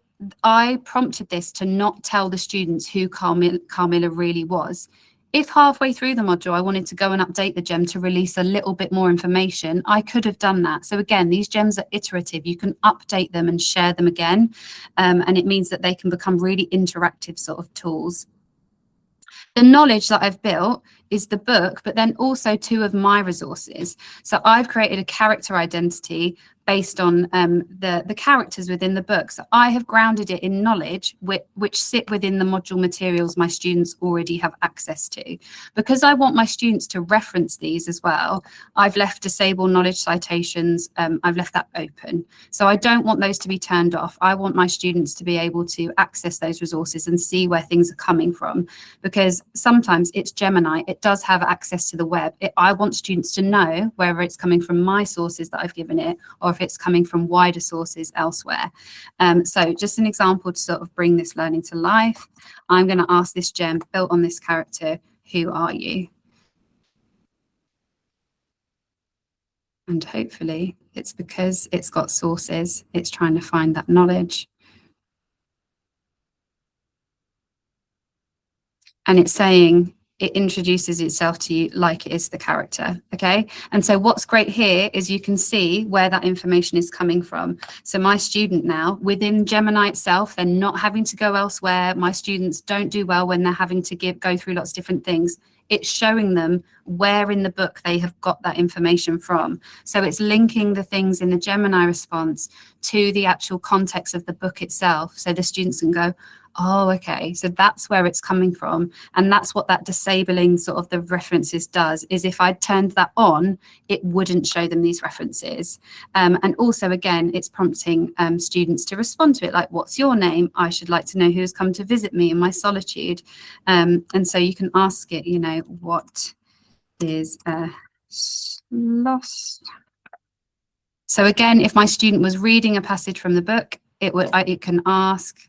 prompted this to not tell the students who Carmilla really was. If halfway through the module I wanted to go and update the gem to release a little bit more information, I could have done that. So again, these gems are iterative. You can update them and share them again, and it means that they can become really interactive sort of tools. The knowledge that I've built is the book, but then also 2 of my resources. So I've created a character identity based on the characters within the book. So I have grounded it in knowledge, which sit within the module materials my students already have access to. Because I want my students to reference these as well, I've left disable knowledge citations. I've left that open. So I don't want those to be turned off. I want my students to be able to access those resources and see where things are coming from. Because sometimes it's Gemini, it does have access to the web. I want students to know whether it's coming from my sources that I've given it, or if it's coming from wider sources elsewhere. So just an example to sort of bring this learning to life. I'm going to ask this gem built on this character, who are you? And hopefully it's because it's got sources, it's trying to find that knowledge. And it's saying, it introduces itself to you like it is the character, okay? And so what's great here is you can see where that information is coming from. So my student now, within Gemini itself, they're not having to go elsewhere. My students don't do well when they're having to go through lots of different things. It's showing them where in the book they have got that information from. So it's linking the things in the Gemini response to the actual context of the book itself. So the students can go, oh, okay, so that's where it's coming from. And that's what that disabling sort of the references does, is if I turned that on, it wouldn't show them these references. And also, again, it's prompting students to respond to it, like, what's your name? I should like to know who has come to visit me in my solitude. And so you can ask it, you know, what is lost? So again, if my student was reading a passage from the book, it can ask,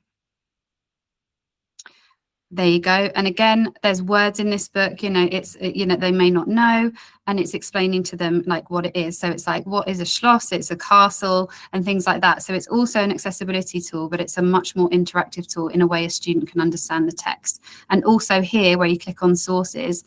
There you go. And again, there's words in this book, it's, they may not know, and it's explaining to them like what it is. So it's like, what is a schloss? It's a castle and things like that. So it's also an accessibility tool, but it's a much more interactive tool in a way a student can understand the text. And also here, where you click on sources,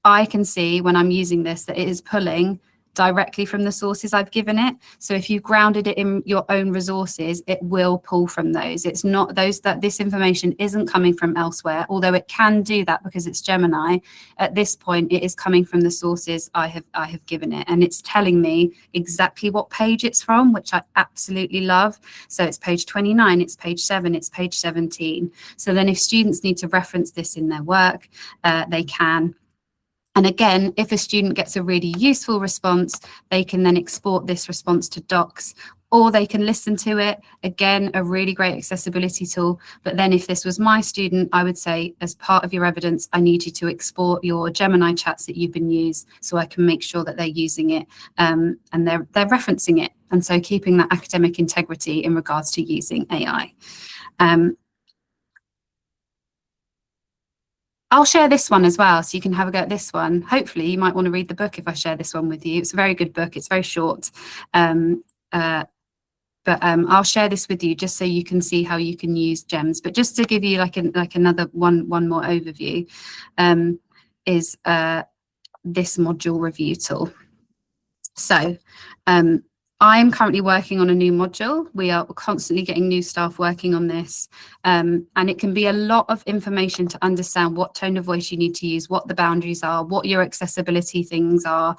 I can see when I'm using this that it is pulling directly from the sources I've given it. So if you've grounded it in your own resources, it will pull from those. It's not those that this information isn't coming from elsewhere, although it can do that because it's Gemini. At this point, it is coming from the sources I have given it, and it's telling me exactly what page it's from, which I absolutely love. So it's page 29, it's page 7, it's page 17. So then if students need to reference this in their work, they can. And again, if a student gets a really useful response, they can then export this response to docs, or they can listen to it. Again, a really great accessibility tool. But then if this was my student, I would say, as part of your evidence, I need you to export your Gemini chats that you've been used so I can make sure that they're using it and they're referencing it. And so keeping that academic integrity in regards to using AI. I'll share this one as well, so you can have a go at this one. Hopefully, you might want to read the book if I share this one with you. It's a very good book. It's very short. But I'll share this with you just so you can see how you can use gems. But just to give you like another one more overview, is this module review tool. So I'm currently working on a new module. We are constantly getting new staff working on this. And it can be a lot of information to understand what tone of voice you need to use, what the boundaries are, what your accessibility things are,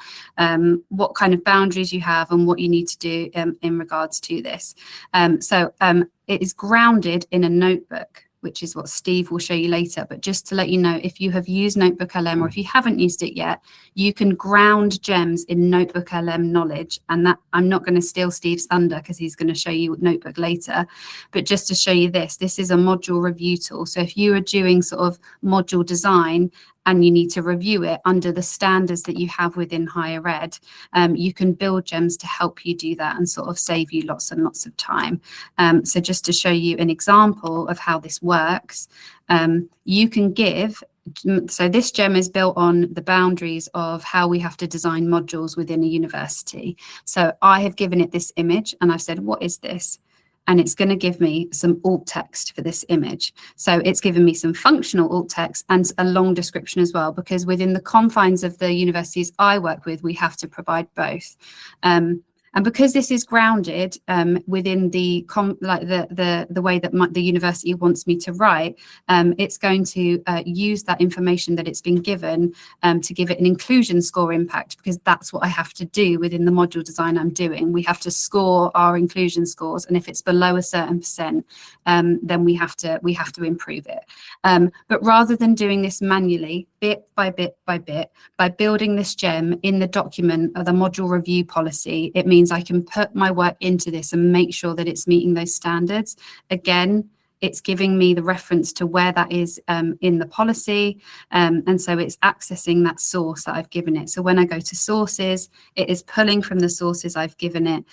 what kind of boundaries you have, and what you need to do in regards to this. So it is grounded in a notebook, which is what Steve will show you later. But just to let you know, if you have used NotebookLM or if you haven't used it yet, you can ground gems in NotebookLM knowledge. And that I'm not going to steal Steve's thunder because he's going to show you Notebook later. But just to show you this is a module review tool. So if you are doing sort of module design and you need to review it under the standards that you have within higher ed, you can build gems to help you do that and sort of save you lots and lots of time. So just to show you an example of how this works, you can give, so this gem is built on the boundaries of how we have to design modules within a university. So I have given it this image and I've said, what is this? And it's going to give me some alt text for this image. So it's given me some functional alt text and a long description as well, because within the confines of the universities I work with, we have to provide both. And because this is grounded within the way that the university wants me to write, it's going to use that information that it's been given to give it an inclusion score impact, because that's what I have to do within the module design I'm doing. We have to score our inclusion scores, and if it's below a certain percent, then we have to improve it. But rather than doing this manually, bit by bit by bit, by building this gem in the document of the module review policy, it means I can put my work into this and make sure that it's meeting those standards. Again, it's giving me the reference to where that is in the policy. And so it's accessing that source that I've given it. So when I go to sources, it is pulling from the sources I've given it,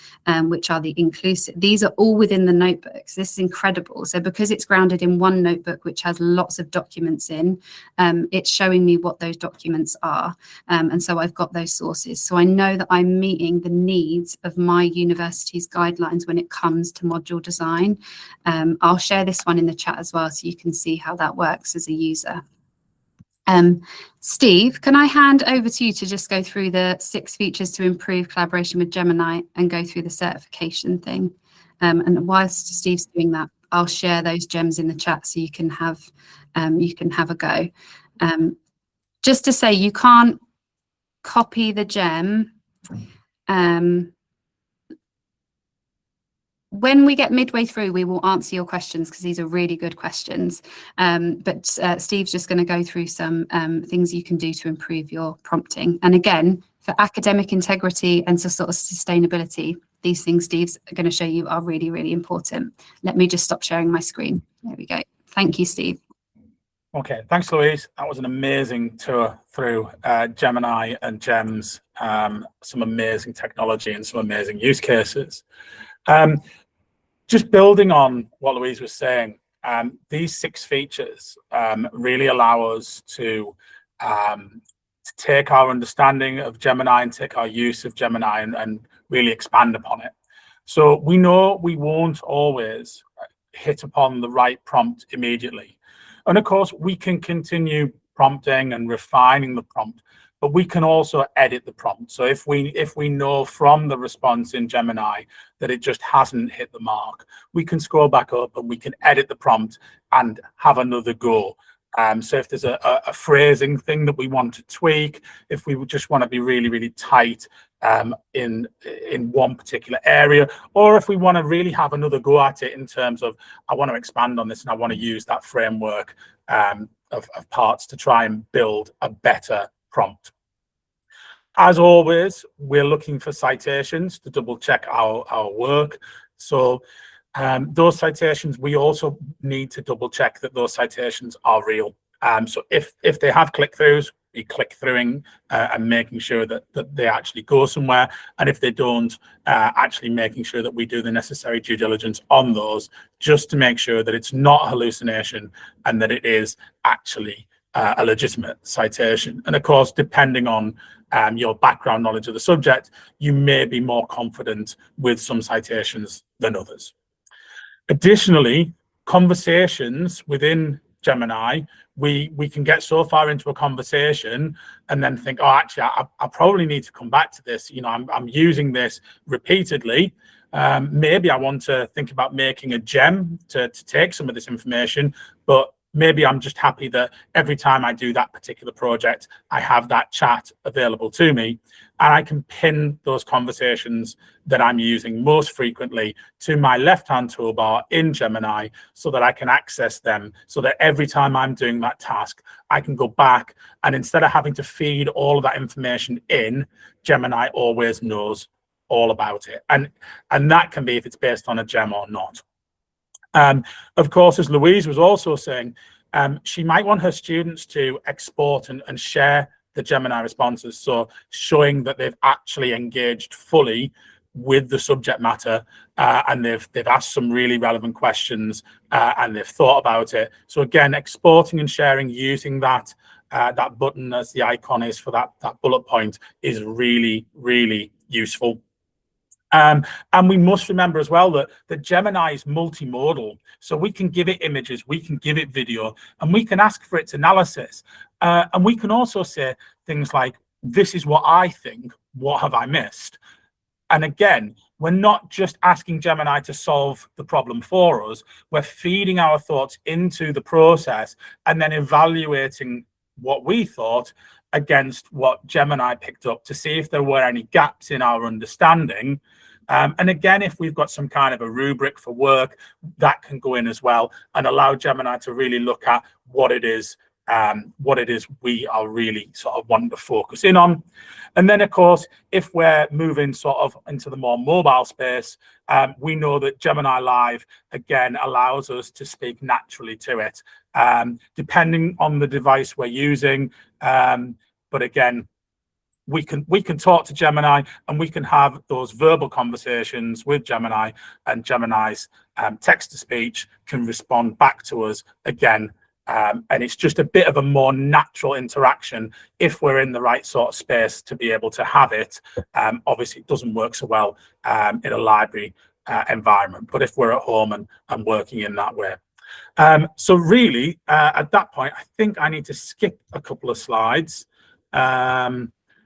which are the inclusive. These are all within the notebooks. This is incredible. So because it's grounded in one notebook, which has lots of documents in, it's showing me what those documents are. And so I've got those sources. So I know that I'm meeting the needs of my university's guidelines when it comes to module design. I'll share this one in the chat as well, so you can see how that works as a user. Steve, can I hand over to you to just go through the 6 features to improve collaboration with Gemini and go through the certification thing? And whilst Steve's doing that, I'll share those gems in the chat so you can have a go. Just to say, you can't copy the gem. When we get midway through, we will answer your questions because these are really good questions. But Steve's just going to go through some things you can do to improve your prompting. And again, for academic integrity and sort of sustainability, these things Steve's going to show you are really, really important. Let me just stop sharing my screen. There we go. Thank you, Steve. Okay, thanks, Louise. That was an amazing tour through Gemini and GEMS, some amazing technology and some amazing use cases. Just building on what Louise was saying, these 6 features really allow us to take our understanding of Gemini and take our use of Gemini and really expand upon it. So we know we won't always hit upon the right prompt immediately. And of course, we can continue prompting and refining the prompt, but we can also edit the prompt. So if we know from the response in Gemini that it just hasn't hit the mark, we can scroll back up and we can edit the prompt and have another go. So if there's a phrasing thing that we want to tweak, if we just want to be really, really tight in one particular area, or if we want to really have another go at it in terms of, I want to expand on this and I want to use that framework of parts to try and build a better prompt. As always, we're looking for citations to double check our work. So those citations, we also need to double check that those citations are real. So if they have click-throughs, be click-throughing and making sure that they actually go somewhere. And if they don't, actually making sure that we do the necessary due diligence on those, just to make sure that it's not a hallucination and that it is actually a legitimate citation. And of course, depending on your background knowledge of the subject, you may be more confident with some citations than others. Additionally, conversations within Gemini, we can get so far into a conversation and then think, oh, actually, I probably need to come back to this. You know, I'm using this repeatedly. Maybe I want to think about making a gem to take some of this information, but maybe I'm just happy that every time I do that particular project, I have that chat available to me, and I can pin those conversations that I'm using most frequently to my left-hand toolbar in Gemini so that I can access them, so that every time I'm doing that task, I can go back, and instead of having to feed all of that information in, Gemini always knows all about it. And that can be if it's based on a gem or not. Of course, as Louise was also saying, she might want her students to export and share the Gemini responses, so showing that they've actually engaged fully with the subject matter and they've asked some really relevant questions and they've thought about it. So again, exporting and sharing using that that button as the icon is for that bullet point is really, really useful. And we must remember as well that Gemini is multimodal. So we can give it images, we can give it video, and we can ask for its analysis. And we can also say things like, this is what I think, what have I missed? And again, we're not just asking Gemini to solve the problem for us, we're feeding our thoughts into the process and then evaluating what we thought against what Gemini picked up to see if there were any gaps in our understanding. And again, if we've got some kind of a rubric for work, that can go in as well and allow Gemini to really look at what it is we are really sort of wanting to focus in on. And then, of course, if we're moving sort of into the more mobile space, we know that Gemini Live, again, allows us to speak naturally to it, depending on the device we're using. But again, we can talk to Gemini and we can have those verbal conversations with Gemini, and Gemini's text-to-speech can respond back to us again. And it's just a bit of a more natural interaction if we're in the right sort of space to be able to have it. Obviously, it doesn't work so well in a library environment, but if we're at home and working in that way. So really, at that point, I think I need to skip a couple of slides.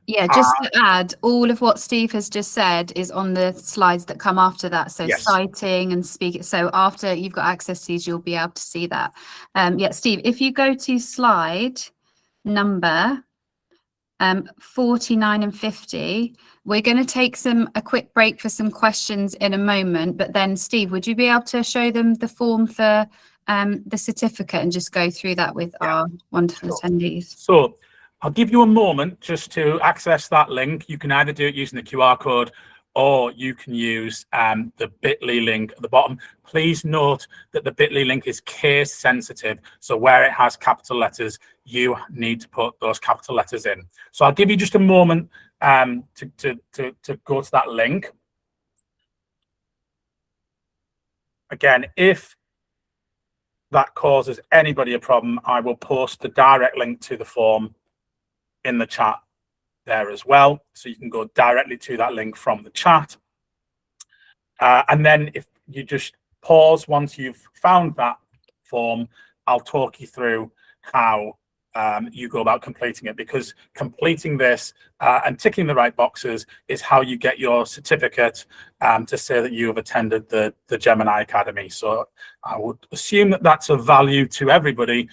Yeah, just to add, all of what Steve has just said is on the slides that come after that. So yes. Citing and speaking. So after you've got access to these, you'll be able to see that. Yeah, Steve, if you go to slide number 49 and 50, we're going to take a quick break for some questions in a moment. But then, Steve, would you be able to show them the form for the certificate and just go through that with our wonderful attendees? So I'll give you a moment just to access that link. You can either do it using the QR code or you can use the bit.ly link at the bottom. Please note that the bit.ly link is case sensitive. So where it has capital letters, you need to put those capital letters in. So I'll give you just a moment to go to that link. Again, if that causes anybody a problem, I will post the direct link to the form in the chat there as well. So you can go directly to that link from the chat. And then if you just pause once you've found that form, I'll talk you through how you go about completing it, because completing this and ticking the right boxes is how you get your certificate to say that you have attended the Gemini Academy. So I would assume that that's of value to everybody.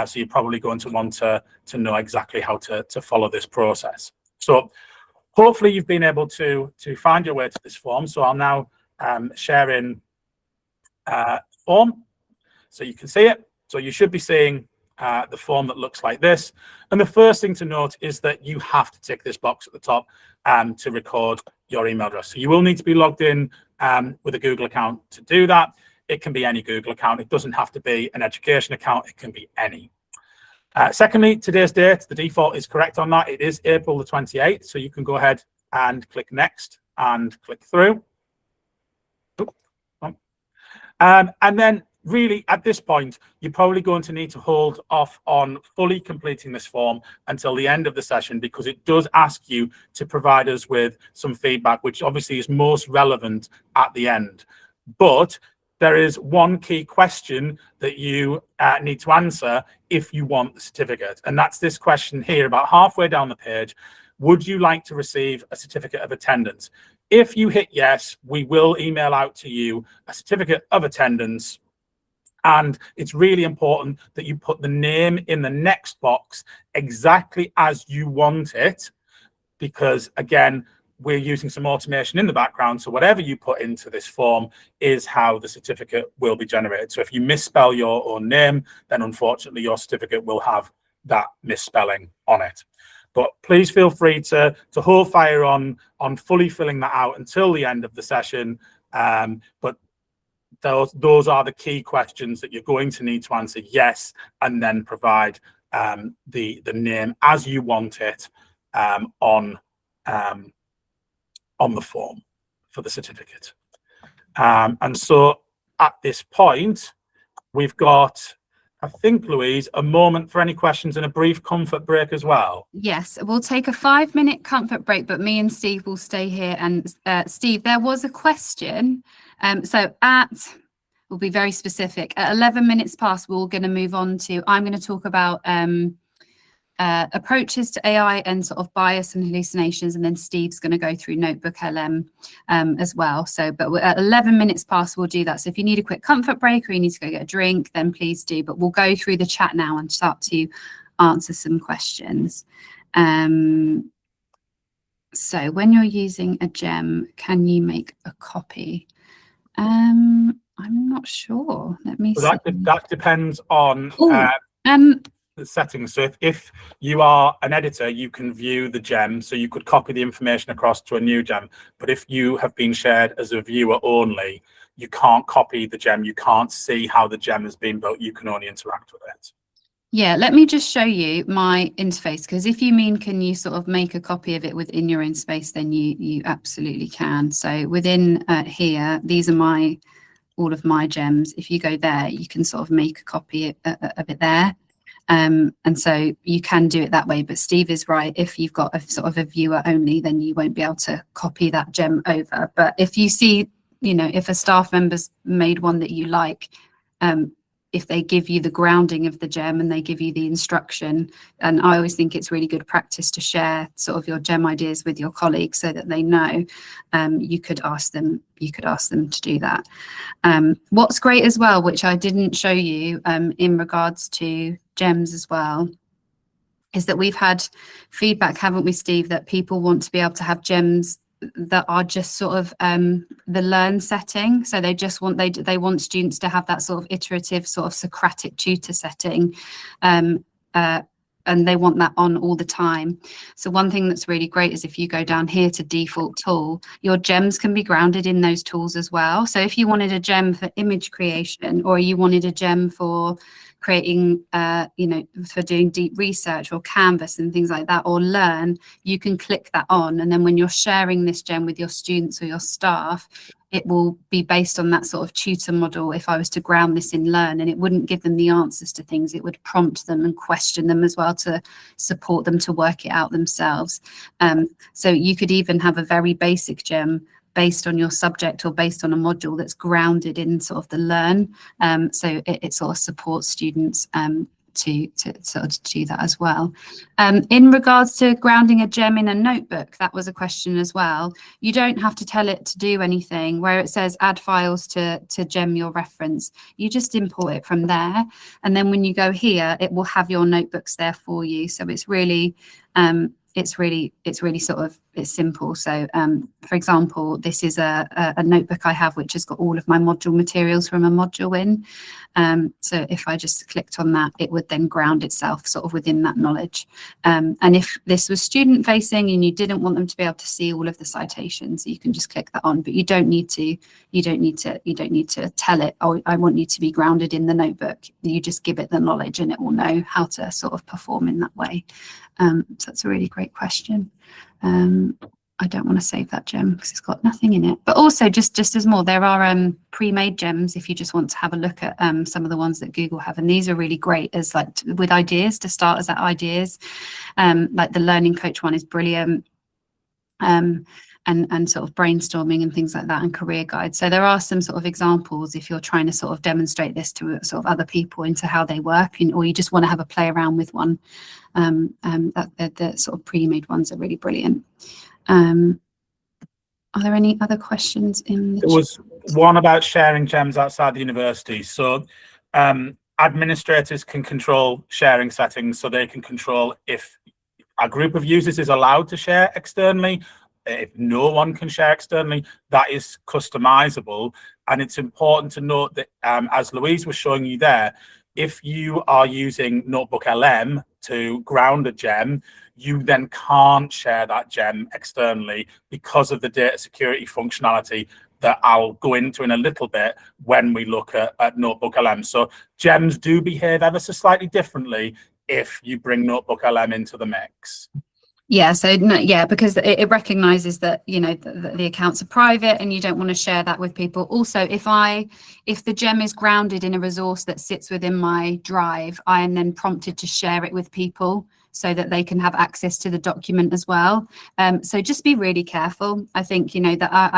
So you're probably going to want to know exactly how to follow this process. So hopefully you've been able to find your way to this form. So I'll now share in form so you can see it. So you should be seeing the form that looks like this. And the first thing to note is that you have to tick this box at the top to record your email address. So you will need to be logged in with a Google account to do that. It can be any Google account. It doesn't have to be an education account. It can be any. Secondly, today's date, the default is correct on that. It is April the 28th. So you can go ahead and click next and click through. And then really at this point, you're probably going to need to hold off on fully completing this form until the end of the session, because it does ask you to provide us with some feedback, which obviously is most relevant at the end. But there is one key question that you need to answer if you want the certificate. And that's this question here, about halfway down the page. Would you like to receive a certificate of attendance? If you hit yes, we will email out to you a certificate of attendance. And it's really important that you put the name in the next box exactly as you want it, because again, we're using some automation in the background. So whatever you put into this form is how the certificate will be generated. So if you misspell your own name, then unfortunately your certificate will have that misspelling on it. But please feel free to hold fire on fully filling that out until the end of the session. But those are the key questions that you're going to need to answer yes, and then provide the name as you want it on the form for the certificate. And so at this point, we've got, I think, Louise, a moment for any questions and a brief comfort break as well. Yes, we'll take a 5-minute comfort break, but me and Steve will stay here. And Steve, there was a question. We'll be very specific. At 11 minutes past, we're going to move on to, I'm going to talk about approaches to AI and sort of bias and hallucinations, and then Steve's going to go through NotebookLM as well. So, but at 11 minutes past, we'll do that. So if you need a quick comfort break or you need to go get a drink, then please do. But we'll go through the chat now and start to answer some questions. So when you're using a gem, can you make a copy? I'm not sure. Let me see. That depends on the settings. So if you are an editor, you can view the gem, so you could copy the information across to a new gem. But if you have been shared as a viewer only, you can't copy the gem. You can't see how the gem has been built. You can only interact with it. Yeah, let me just show you my interface, because if you mean can you sort of make a copy of it within your own space, then you absolutely can. So within here, these are all of my gems. If you go there, you can sort of make a copy of it there. And so you can do it that way. But Steve is right. If you've got a sort of a viewer only, then you won't be able to copy that gem over. But if you see, if a staff member's made one that you like, if they give you the grounding of the gem and they give you the instruction, and I always think it's really good practice to share sort of your gem ideas with your colleagues so that they know, you could ask them to do that. What's great as well, which I didn't show you in regards to gems as well, is that we've had feedback, haven't we, Steve, that people want to be able to have gems that are just sort of the learn setting. So they just want they want students to have that sort of iterative sort of Socratic tutor setting, and they want that on all the time. So one thing that's really great is if you go down here to default tool, your gems can be grounded in those tools as well. So if you wanted a gem for image creation, or you wanted a gem for creating, for doing deep research, or Canvas and things like that, or Learn, you can click that on. And then when you're sharing this gem with your students or your staff, it will be based on that sort of tutor model if I was to ground this in Learn, and it wouldn't give them the answers to things. It would prompt them and question them as well to support them to work it out themselves. So you could even have a very basic gem based on your subject or based on a module that's grounded in sort of the Learn. So it sort of supports students to sort of do that as well. In regards to grounding a gem in a notebook, that was a question as well. You don't have to tell it to do anything. Where it says add files to gem your reference, you just import it from there, and then when you go here, it will have your notebooks there for you. So it's really sort of, it's simple. So for example, this is a notebook I have which has got all of my module materials from a module in. So if I just clicked on that, it would then ground itself sort of within that knowledge. And if this was student facing and you didn't want them to be able to see all of the citations, you can just click that on, but you don't need to tell it, oh, I want you to be grounded in the notebook. You just give it the knowledge and it will know how to sort of perform in that way. So that's a really great question. I don't want to save that gem because it's got nothing in it. But also, just as more, there are pre-made gems if you just want to have a look at some of the ones that Google have, and these are really great as like with ideas, to start as ideas. Like the Learning Coach one is brilliant, and sort of brainstorming and things like that, and career guides. So there are some sort of examples if you're trying to sort of demonstrate this to sort of other people into how they work, or you just want to have a play around with one. The sort of pre-made ones are really brilliant. Are there any other questions in the There was one about sharing gems outside the university. So administrators can control sharing settings, so they can control if a group of users is allowed to share externally. If no one can share externally, that is customizable. And it's important to note that as Louise was showing you there, if you are using NotebookLM to ground a gem, you then can't share that gem externally because of the data security functionality that I'll go into in a little bit when we look at NotebookLM. So gems do behave ever so slightly differently if you bring NotebookLM into the mix. Yeah, so no, yeah, because it recognizes that, you know, the accounts are private and you don't want to share that with people. Also, if the gem is grounded in a resource that sits within my drive, I am then prompted to share it with people so that they can have access to the document as well. So just be really careful. I think, you know, that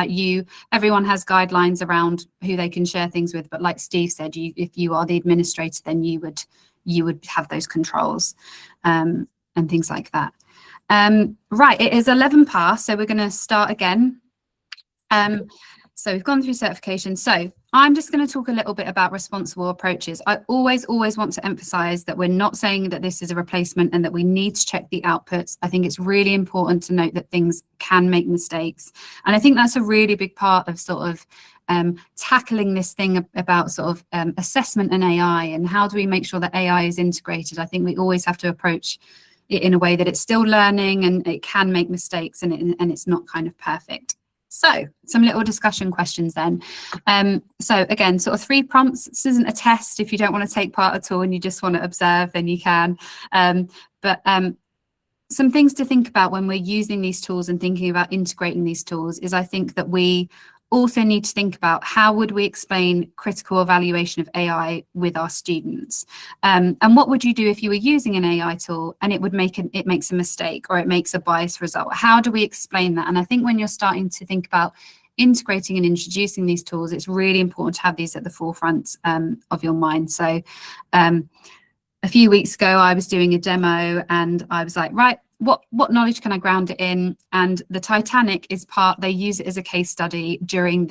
everyone has guidelines around who they can share things with, but like Steve said, if you are the administrator, then you would have those controls and things like that. Right, it is 11 past, so we're going to start again. So we've gone through certification. So I'm just going to talk a little bit about responsible approaches. I always want to emphasize that we're not saying that this is a replacement and that we need to check the outputs. I think it's really important to note that things can make mistakes. And I think that's a really big part of sort of tackling this thing about sort of assessment and AI, and how do we make sure that AI is integrated. I think we always have to approach it in a way that it's still learning and it can make mistakes and it's not kind of perfect. So some little discussion questions then. So again, sort of 3 prompts. This isn't a test. If you don't want to take part at all and you just want to observe, then you can. But some things to think about when we're using these tools and thinking about integrating these tools is, I think that we also need to think about how would we explain critical evaluation of AI with our students, and what would you do if you were using an AI tool and it makes a mistake or it makes a biased result? How do we explain that? And I think when you're starting to think about integrating and introducing these tools, it's really important to have these at the forefront of your mind. So a few weeks ago, I was doing a demo and I was like, right, what knowledge can I ground it in? And the Titanic is they use it as a case study during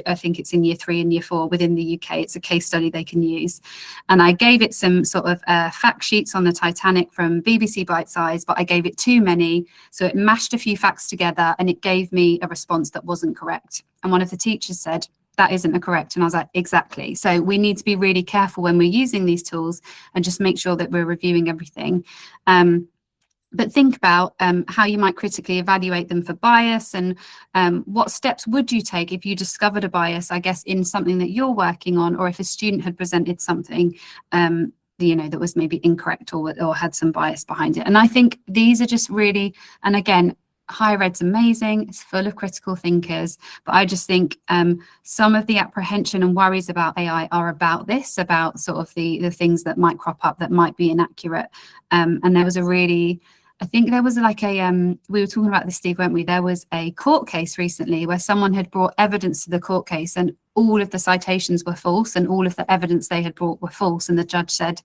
I think it's in year 3 and year 4 within the UK. It's a case study they can use. And I gave it some sort of fact sheets on the Titanic from BBC Bite Size, but I gave it too many. So it mashed a few facts together and it gave me a response that wasn't correct. And one of the teachers said, that isn't a correct. And I was like, exactly. So we need to be really careful when we're using these tools and just make sure that we're reviewing everything. But think about how you might critically evaluate them for bias, and what steps would you take if you discovered a bias, I guess, in something that you're working on, or if a student had presented something you know, that was maybe incorrect or had some bias behind it. And I think these are just really, and again, higher ed's amazing, it's full of critical thinkers, but I just think some of the apprehension and worries about AI are about this, about sort of the things that might crop up that might be inaccurate. And there was a really, I think there was like a, we were talking about this, Steve, weren't we? There was a court case recently where someone had brought evidence to the court case and all of the citations were false and all of the evidence they had brought were false. And the judge said,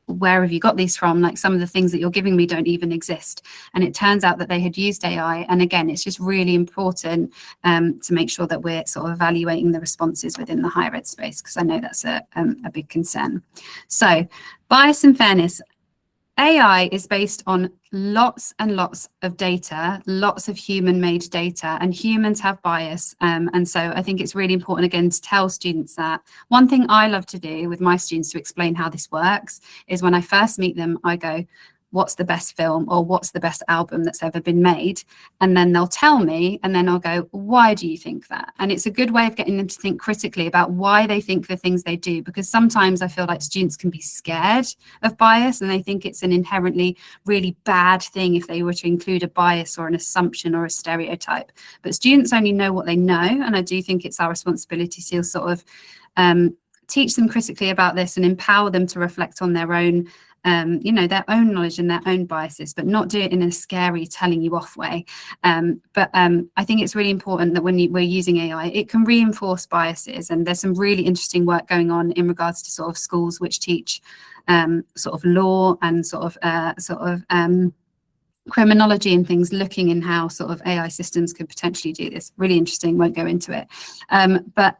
where have you got these from? Like, some of the things that you're giving me don't even exist. And it turns out that they had used AI. And again, it's just really important to make sure that we're sort of evaluating the responses within the higher ed space, because I know that's a big concern. So bias and fairness. AI is based on lots and lots of data, lots of human-made data, and humans have bias. And so I think it's really important, again, to tell students that. One thing I love to do with my students to explain how this works is when I first meet them, I go, what's the best film or what's the best album that's ever been made? And then they'll tell me, and then I'll go, why do you think that? And it's a good way of getting them to think critically about why they think the things they do, because sometimes I feel like students can be scared of bias and they think it's an inherently really bad thing if they were to include a bias or an assumption or a stereotype. But students only know what they know, and I do think it's our responsibility to sort of teach them critically about this and empower them to reflect on their own their own knowledge and their own biases, but not do it in a scary telling you off way. But I think it's really important that when we're using AI, it can reinforce biases. And there's some really interesting work going on in regards to sort of schools which teach sort of law and sort of criminology and things, looking in how sort of AI systems could potentially do this. Really interesting, won't go into it. But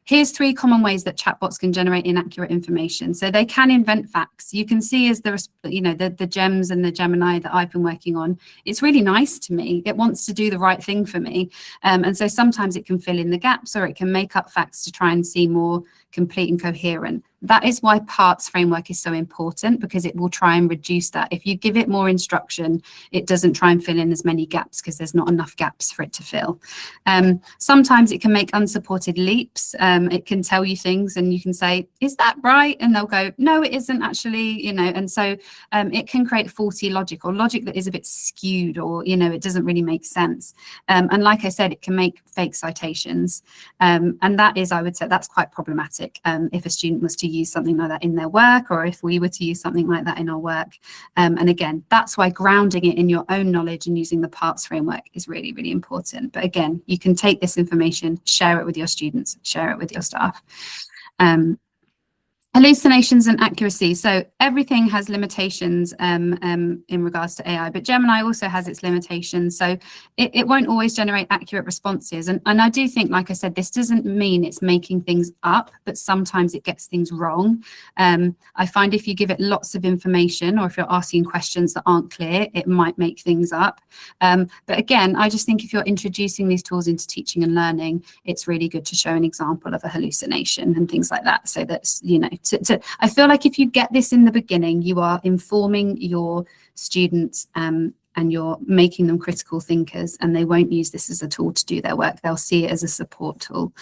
here's 3 common ways that chatbots can generate inaccurate information. So they can invent facts. You can see as the gems and the Gemini that I've been working on, it's really nice to me. It wants to do the right thing for me. And so sometimes it can fill in the gaps or it can make up facts to try and seem more complete and coherent. That is why parts framework is so important, because it will try and reduce that. If you give it more instruction, it doesn't try and fill in as many gaps because there's not enough gaps for it to fill. Sometimes it can make unsupported leaps. It can tell you things and you can say, is that right? And they'll go, no, it isn't actually, and so it can create faulty logic or logic that is a bit skewed, or, it doesn't really make sense. And like I said, it can make fake citations. And that is, I would say, that's quite problematic if a student was to use something like that in their work, or if we were to use something like that in our work. And again, that's why grounding it in your own knowledge and using the parts framework is really, really important. But again, you can take this information, share it with your students, share it with your staff. Hallucinations and accuracy. So everything has limitations in regards to AI, but Gemini also has its limitations. So it won't always generate accurate responses. And I do think, like I said, this doesn't mean it's making things up, but sometimes it gets things wrong. I find if you give it lots of information, or if you're asking questions that aren't clear, it might make things up. But again, I just think if you're introducing these tools into teaching and learning, it's really good to show an example of a hallucination and things like that, so that, I feel like if you get this in the beginning, you are informing your students and you're making them critical thinkers, and they won't use this as a tool to do their work. They'll see it as a support tool.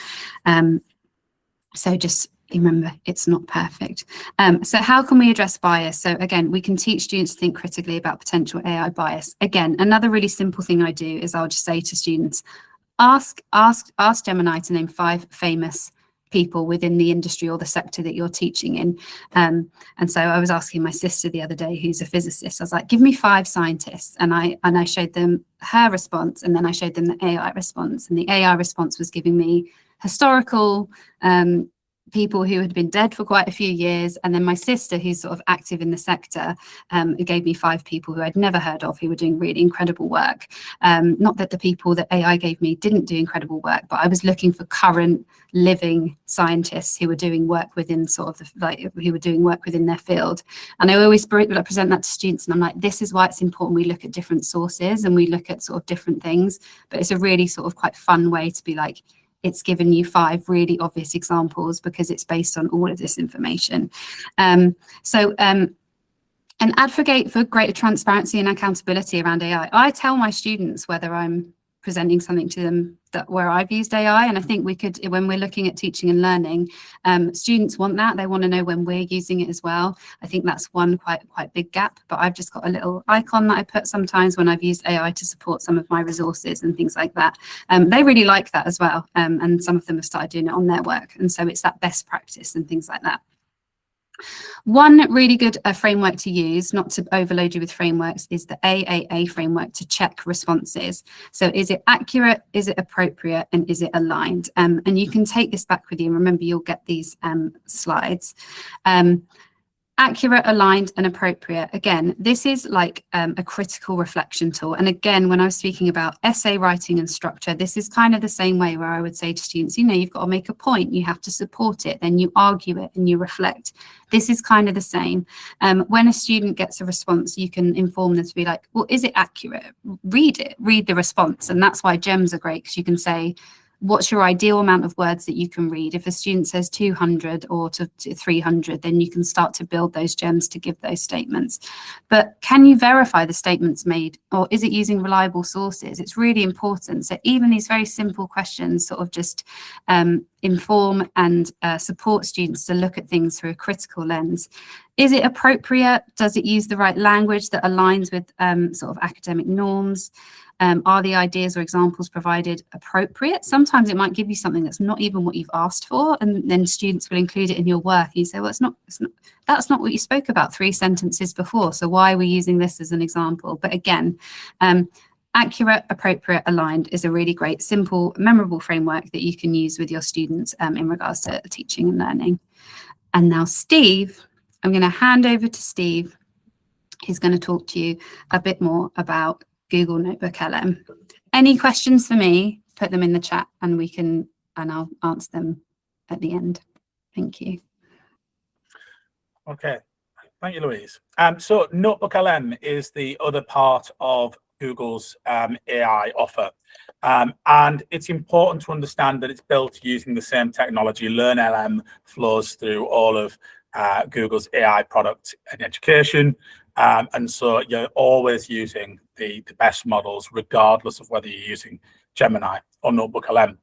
So just remember, it's not perfect. So how can we address bias? So again, we can teach students to think critically about potential AI bias. Again, another really simple thing I do is I'll just say to students, ask Gemini to name 5 famous people within the industry or the sector that you're teaching in. And so I was asking my sister the other day, who's a physicist, I was like, give me 5 scientists. And I showed them her response, and then I showed them the AI response. And the AI response was giving me historical people who had been dead for quite a few years. And then my sister, who's sort of active in the sector, gave me 5 people who I'd never heard of, who were doing really incredible work. Not that the people that AI gave me didn't do incredible work, but I was looking for current living scientists who were doing work within who were doing work within their field. And I always present that to students, and I'm like, this is why it's important we look at different sources and we look at sort of different things. But it's a really sort of quite fun way to be like, it's given you 5 really obvious examples because it's based on all of this information. And advocate for greater transparency and accountability around AI. I tell my students whether I'm presenting something to them where I've used AI. And I think we could, when we're looking at teaching and learning, students want that. They want to know when we're using it as well. I think that's one quite big gap, but I've just got a little icon that I put sometimes when I've used AI to support some of my resources and things like that. They really like that as well. And some of them have started doing it on their work. And so it's that best practice and things like that. One really good framework to use, not to overload you with frameworks, is the AAA framework to check responses. So is it accurate, is it appropriate, and is it aligned? And you can take this back with you. Remember, you'll get these slides. Accurate, aligned, and appropriate. Again, this is like a critical reflection tool. And again, when I was speaking about essay writing and structure, this is kind of the same way where I would say to students, you know, you've got to make a point, you have to support it, then you argue it and you reflect. This is kind of the same. When a student gets a response, you can inform them to be like, well, is it accurate? Read it, read the response. And that's why gems are great, because you can say, what's your ideal amount of words that you can read? If a student says 200 or to 300, then you can start to build those gems to give those statements. But can you verify the statements made, or is it using reliable sources? It's really important. So even these very simple questions sort of just inform and support students to look at things through a critical lens. Is it appropriate? Does it use the right language that aligns with sort of academic norms? Are the ideas or examples provided appropriate? Sometimes it might give you something that's not even what you've asked for, and then students will include it in your work. You say, well, that's not what you spoke about 3 sentences before, so why are we using this as an example? But again, accurate, appropriate, aligned is a really great, simple, memorable framework that you can use with your students in regards to teaching and learning. And now Steve, I'm going to hand over to Steve. He's going to talk to you a bit more about Google NotebookLM. Any questions for me, put them in the chat and I'll answer them at the end. Thank you. Okay, thank you, Louise. So NotebookLM is the other part of Google's AI offer. And it's important to understand that it's built using the same technology. LearnLM flows through all of Google's AI product in education. And so you're always using the best models, regardless of whether you're using Gemini or NotebookLM.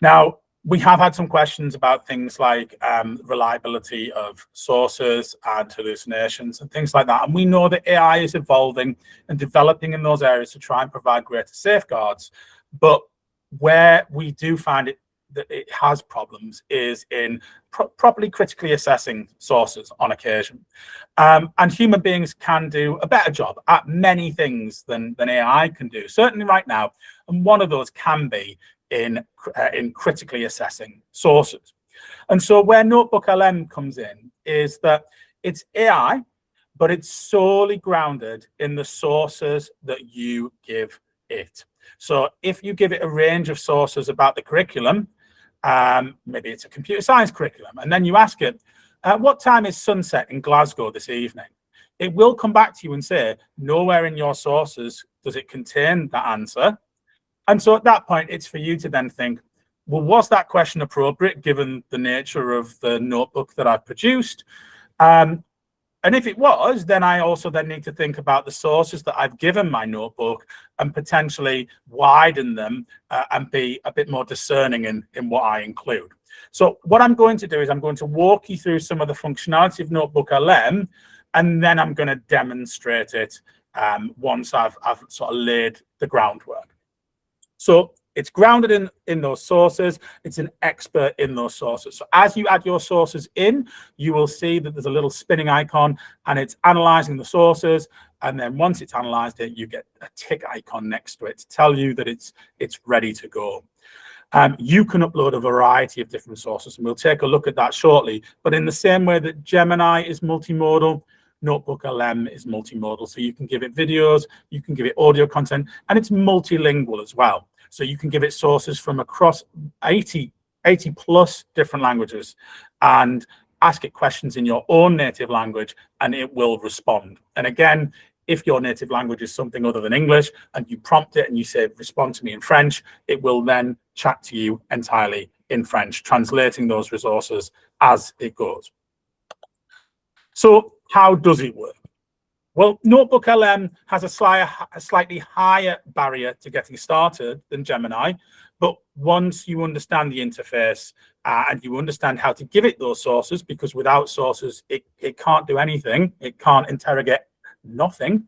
Now, we have had some questions about things like reliability of sources and hallucinations and things like that. And we know that AI is evolving and developing in those areas to try and provide greater safeguards. But where we do find it that it has problems is in properly critically assessing sources on occasion. And human beings can do a better job at many things than AI can do, certainly right now. And one of those can be in critically assessing sources. And so where NotebookLM comes in is that it's AI, but it's solely grounded in the sources that you give it. So if you give it a range of sources about the curriculum, maybe it's a computer science curriculum, and then you ask it, what time is sunset in Glasgow this evening? It will come back to you and say, nowhere in your sources does it contain that answer. And so at that point, it's for you to then think, well, was that question appropriate given the nature of the notebook that I've produced? And if it was, then I also then need to think about the sources that I've given my notebook and potentially widen them and be a bit more discerning in what I include. So what I'm going to do is I'm going to walk you through some of the functionality of NotebookLM, and then I'm going to demonstrate it once I've sort of laid the groundwork. So it's grounded in those sources. It's an expert in those sources. So as you add your sources in, you will see that there's a little spinning icon and it's analyzing the sources. And then once it's analyzed it, you get a tick icon next to it to tell you that it's ready to go. You can upload a variety of different sources, and we'll take a look at that shortly. But in the same way that Gemini is multimodal, NotebookLM is multimodal. So you can give it videos, you can give it audio content, and it's multilingual as well. So you can give it sources from across 80 plus different languages and ask it questions in your own native language, and it will respond. And again, if your native language is something other than English and you prompt it and you say, respond to me in French, it will then chat to you entirely in French, translating those resources as it goes. So how does it work? Well, NotebookLM has a slightly higher barrier to getting started than Gemini, but once you understand the interface and you understand how to give it those sources, because without sources, it can't do anything, it can't interrogate nothing.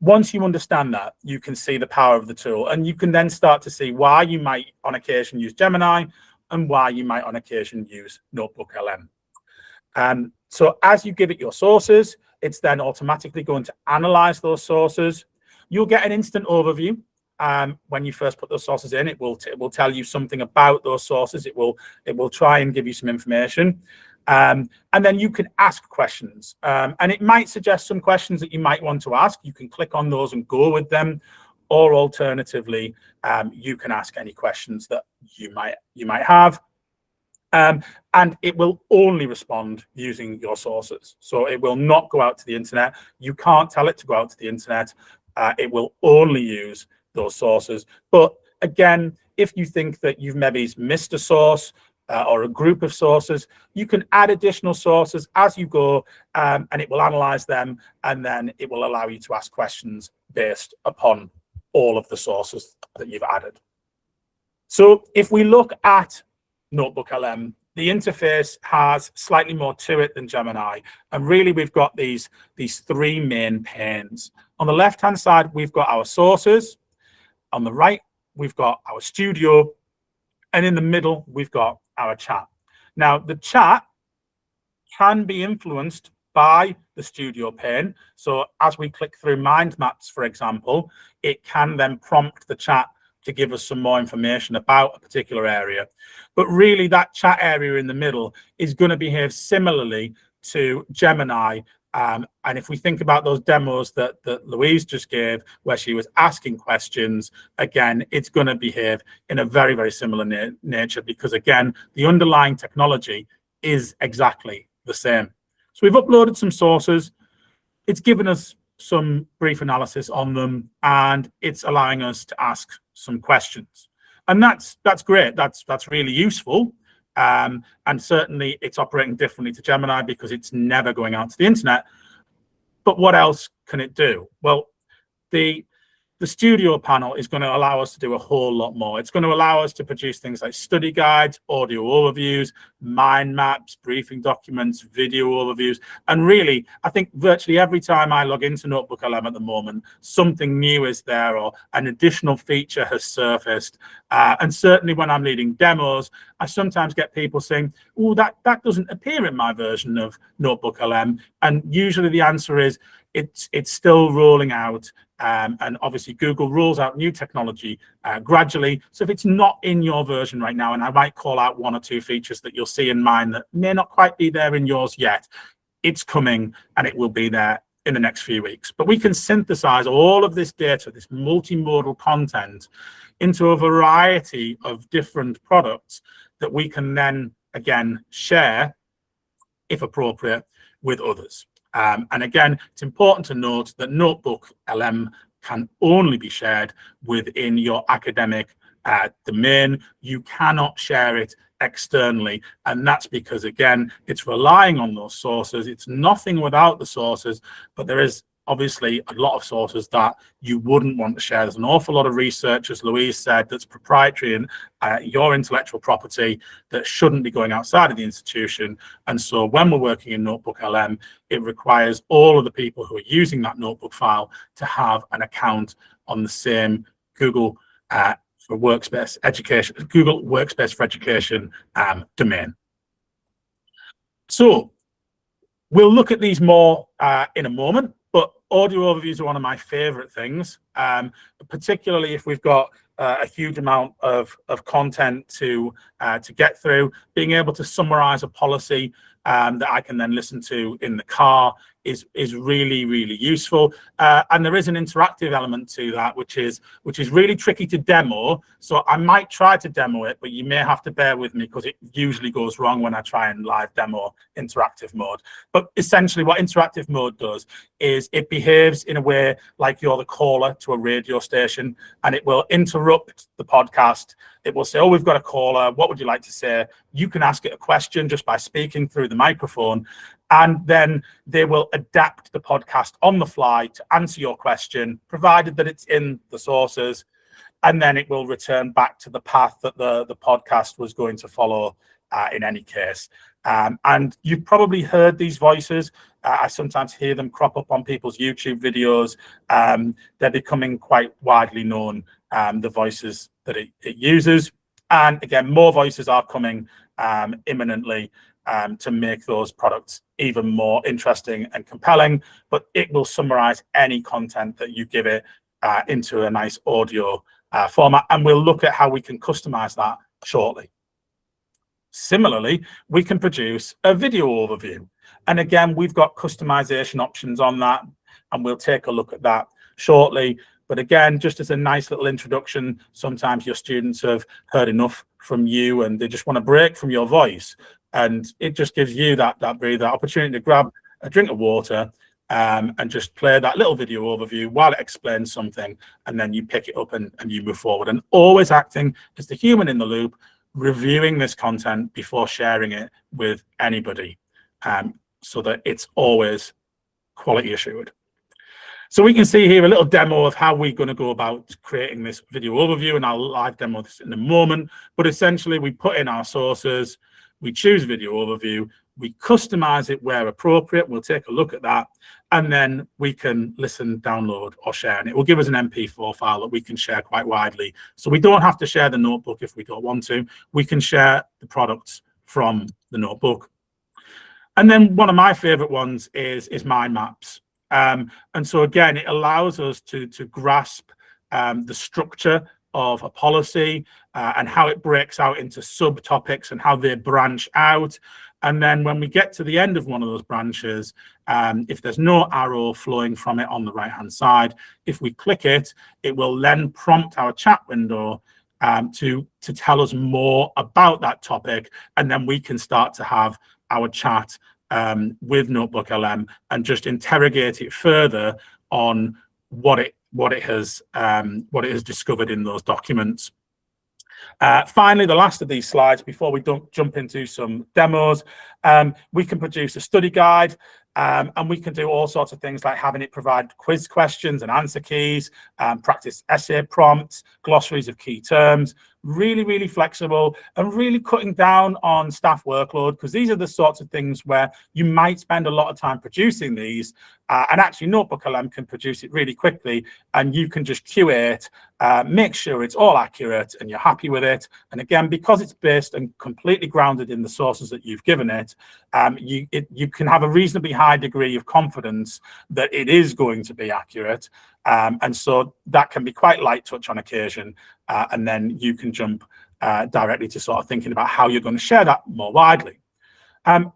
Once you understand that, you can see the power of the tool, and you can then start to see why you might on occasion use Gemini and why you might on occasion use NotebookLM. So as you give it your sources, it's then automatically going to analyze those sources. You'll get an instant overview. When you first put those sources in, it will tell you something about those sources. It will try and give you some information. And then you can ask questions. And it might suggest some questions that you might want to ask. You can click on those and go with them. Or alternatively, you can ask any questions that you might have. And it will only respond using your sources. So it will not go out to the internet. You can't tell it to go out to the internet. It will only use those sources. But again, if you think that you've maybe missed a source or a group of sources, you can add additional sources as you go, and it will analyze them, and then it will allow you to ask questions based upon all of the sources that you've added. So if we look at NotebookLM, the interface has slightly more to it than Gemini. And really, we've got these three main panes. On the left-hand side, we've got our sources. On the right, we've got our studio. And in the middle, we've got our chat. Now, the chat can be influenced by the studio pane. So as we click through mind maps, for example, it can then prompt the chat to give us some more information about a particular area. But really, that chat area in the middle is going to behave similarly to Gemini. And if we think about those demos that Louise just gave, where she was asking questions, again, it's going to behave in a very, very similar nature, because, again, the underlying technology is exactly the same. So we've uploaded some sources. It's given us some brief analysis on them, and it's allowing us to ask some questions. And that's great. That's really useful. And certainly it's operating differently to Gemini because it's never going out to the internet. But what else can it do? Well, the studio panel is going to allow us to do a whole lot more. It's going to allow us to produce things like study guides, audio overviews, mind maps, briefing documents, video overviews. And really, I think virtually every time I log into NotebookLM at the moment, something new is there or an additional feature has surfaced. And certainly when I'm leading demos, I sometimes get people saying, oh, that doesn't appear in my version of NotebookLM. And usually the answer is, it's still rolling out, and obviously Google rolls out new technology gradually. So if it's not in your version right now, and I might call out one or two features that you'll see in mine that may not quite be there in yours yet, it's coming and it will be there in the next few weeks. But we can synthesize all of this data, this multimodal content, into a variety of different products that we can then, again, share, if appropriate, with others. And again, it's important to note that NotebookLM can only be shared within your academic domain. You cannot share it externally. And that's because, again, it's relying on those sources. It's nothing without the sources, but there is obviously a lot of sources that you wouldn't want to share. There's an awful lot of research, as Louise said, that's proprietary and your intellectual property that shouldn't be going outside of the institution. And so when we're working in NotebookLM, it requires all of the people who are using that notebook file to have an account on the same Google for Workspace Education, Google Workspace for Education domain. So we'll look at these more in a moment. But audio overviews are one of my favorite things, particularly if we've got a huge amount of content to get through. Being able to summarize a policy that I can then listen to in the car is really, really useful. And there is an interactive element to that, which is really tricky to demo. So I might try to demo it, but you may have to bear with me because it usually goes wrong when I try and live demo interactive mode. But essentially what interactive mode does is it behaves in a way like you're the caller to a radio station, and it will interrupt the podcast. It will say, oh, we've got a caller. What would you like to say? You can ask it a question just by speaking through the microphone. and then they will adapt the podcast on the fly to answer your question, provided that it's in the sources, and then it will return back to the path that the podcast was going to follow in any case. And you've probably heard these voices. I sometimes hear them crop up on people's YouTube videos. They're becoming quite widely known, the voices that it uses. And again, more voices are coming imminently to make those products even more interesting and compelling, but it will summarize any content that you give it into a nice audio format, and we'll look at how we can customize that shortly. Similarly, we can produce a video overview, and again, we've got customization options on that, and we'll take a look at that shortly. But again, just as a nice little introduction, sometimes your students have heard enough from you and they just want to break from your voice, and it just gives you that breather, opportunity to grab a drink of water and just play that little video overview while it explains something, and then you pick it up and you move forward, and always acting as the human in the loop, reviewing this content before sharing it with anybody, so that it's always quality assured. So we can see here a little demo of how we're going to go about creating this video overview, and I'll live demo this in a moment. But essentially, we put in our sources, we choose video overview, we customize it where appropriate. We'll take a look at that, and then we can listen, download, or share. And it will give us an MP4 file that we can share quite widely. So we don't have to share the notebook if we don't want to. We can share the products from the notebook. And then one of my favorite ones is mind maps. And so again, it allows us to grasp the structure of a policy and how it breaks out into subtopics and how they branch out. And then when we get to the end of one of those branches, if there's no arrow flowing from it on the right-hand side, if we click it, it will then prompt our chat window to tell us more about that topic. And then we can start to have our chat with NotebookLM and just interrogate it further on what it has discovered in those documents. Finally, the last of these slides before we jump into some demos, we can produce a study guide, and we can do all sorts of things like having it provide quiz questions and answer keys, practice essay prompts, glossaries of key terms. Really flexible and really cutting down on staff workload, because these are the sorts of things where you might spend a lot of time producing these, and actually NotebookLM can produce it really quickly, and you can just QA it, make sure it's all accurate and you're happy with it. And again, because it's based and completely grounded in the sources that you've given it, you can have a reasonably high degree of confidence that it is going to be accurate. And so that can be quite light touch on occasion, and then you can jump directly to sort of thinking about how you're going to share that more widely.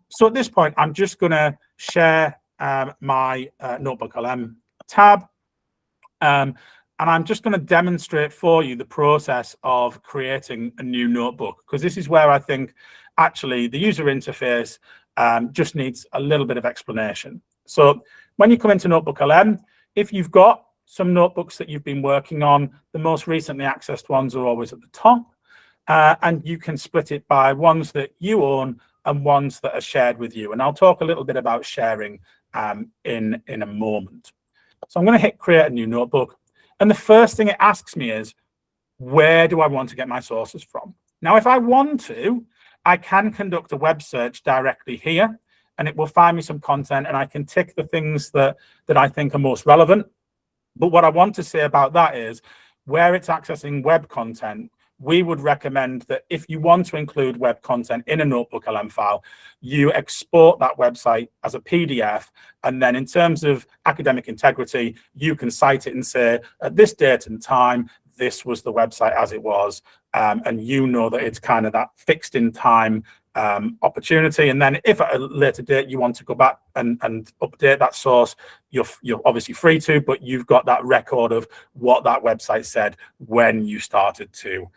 So at this point, I'm just going to share my NotebookLM tab, and I'm just going to demonstrate for you the process of creating a new notebook, because this is where I think actually the user interface just needs a little bit of explanation. So when you come into NotebookLM, if you've got some notebooks that you've been working on, the most recently accessed ones are always at the top, and you can split it by ones that you own and ones that are shared with you. And I'll talk a little bit about sharing in a moment. So I'm going to hit create a new notebook, and the first thing it asks me is, where do I want to get my sources from? Now, if I want to, I can conduct a web search directly here, and it will find me some content, and I can tick the things that I think are most relevant. But what I want to say about that is, where it's accessing web content, we would recommend that if you want to include web content in a NotebookLM file, you export that website as a PDF. And then in terms of academic integrity, you can cite it and say, at this date and time, this was the website as it was. And you know that it's kind of that fixed in time opportunity. And then if at a later date you want to go back and update that source, you're obviously free to, but you've got that record of what that website said when you started to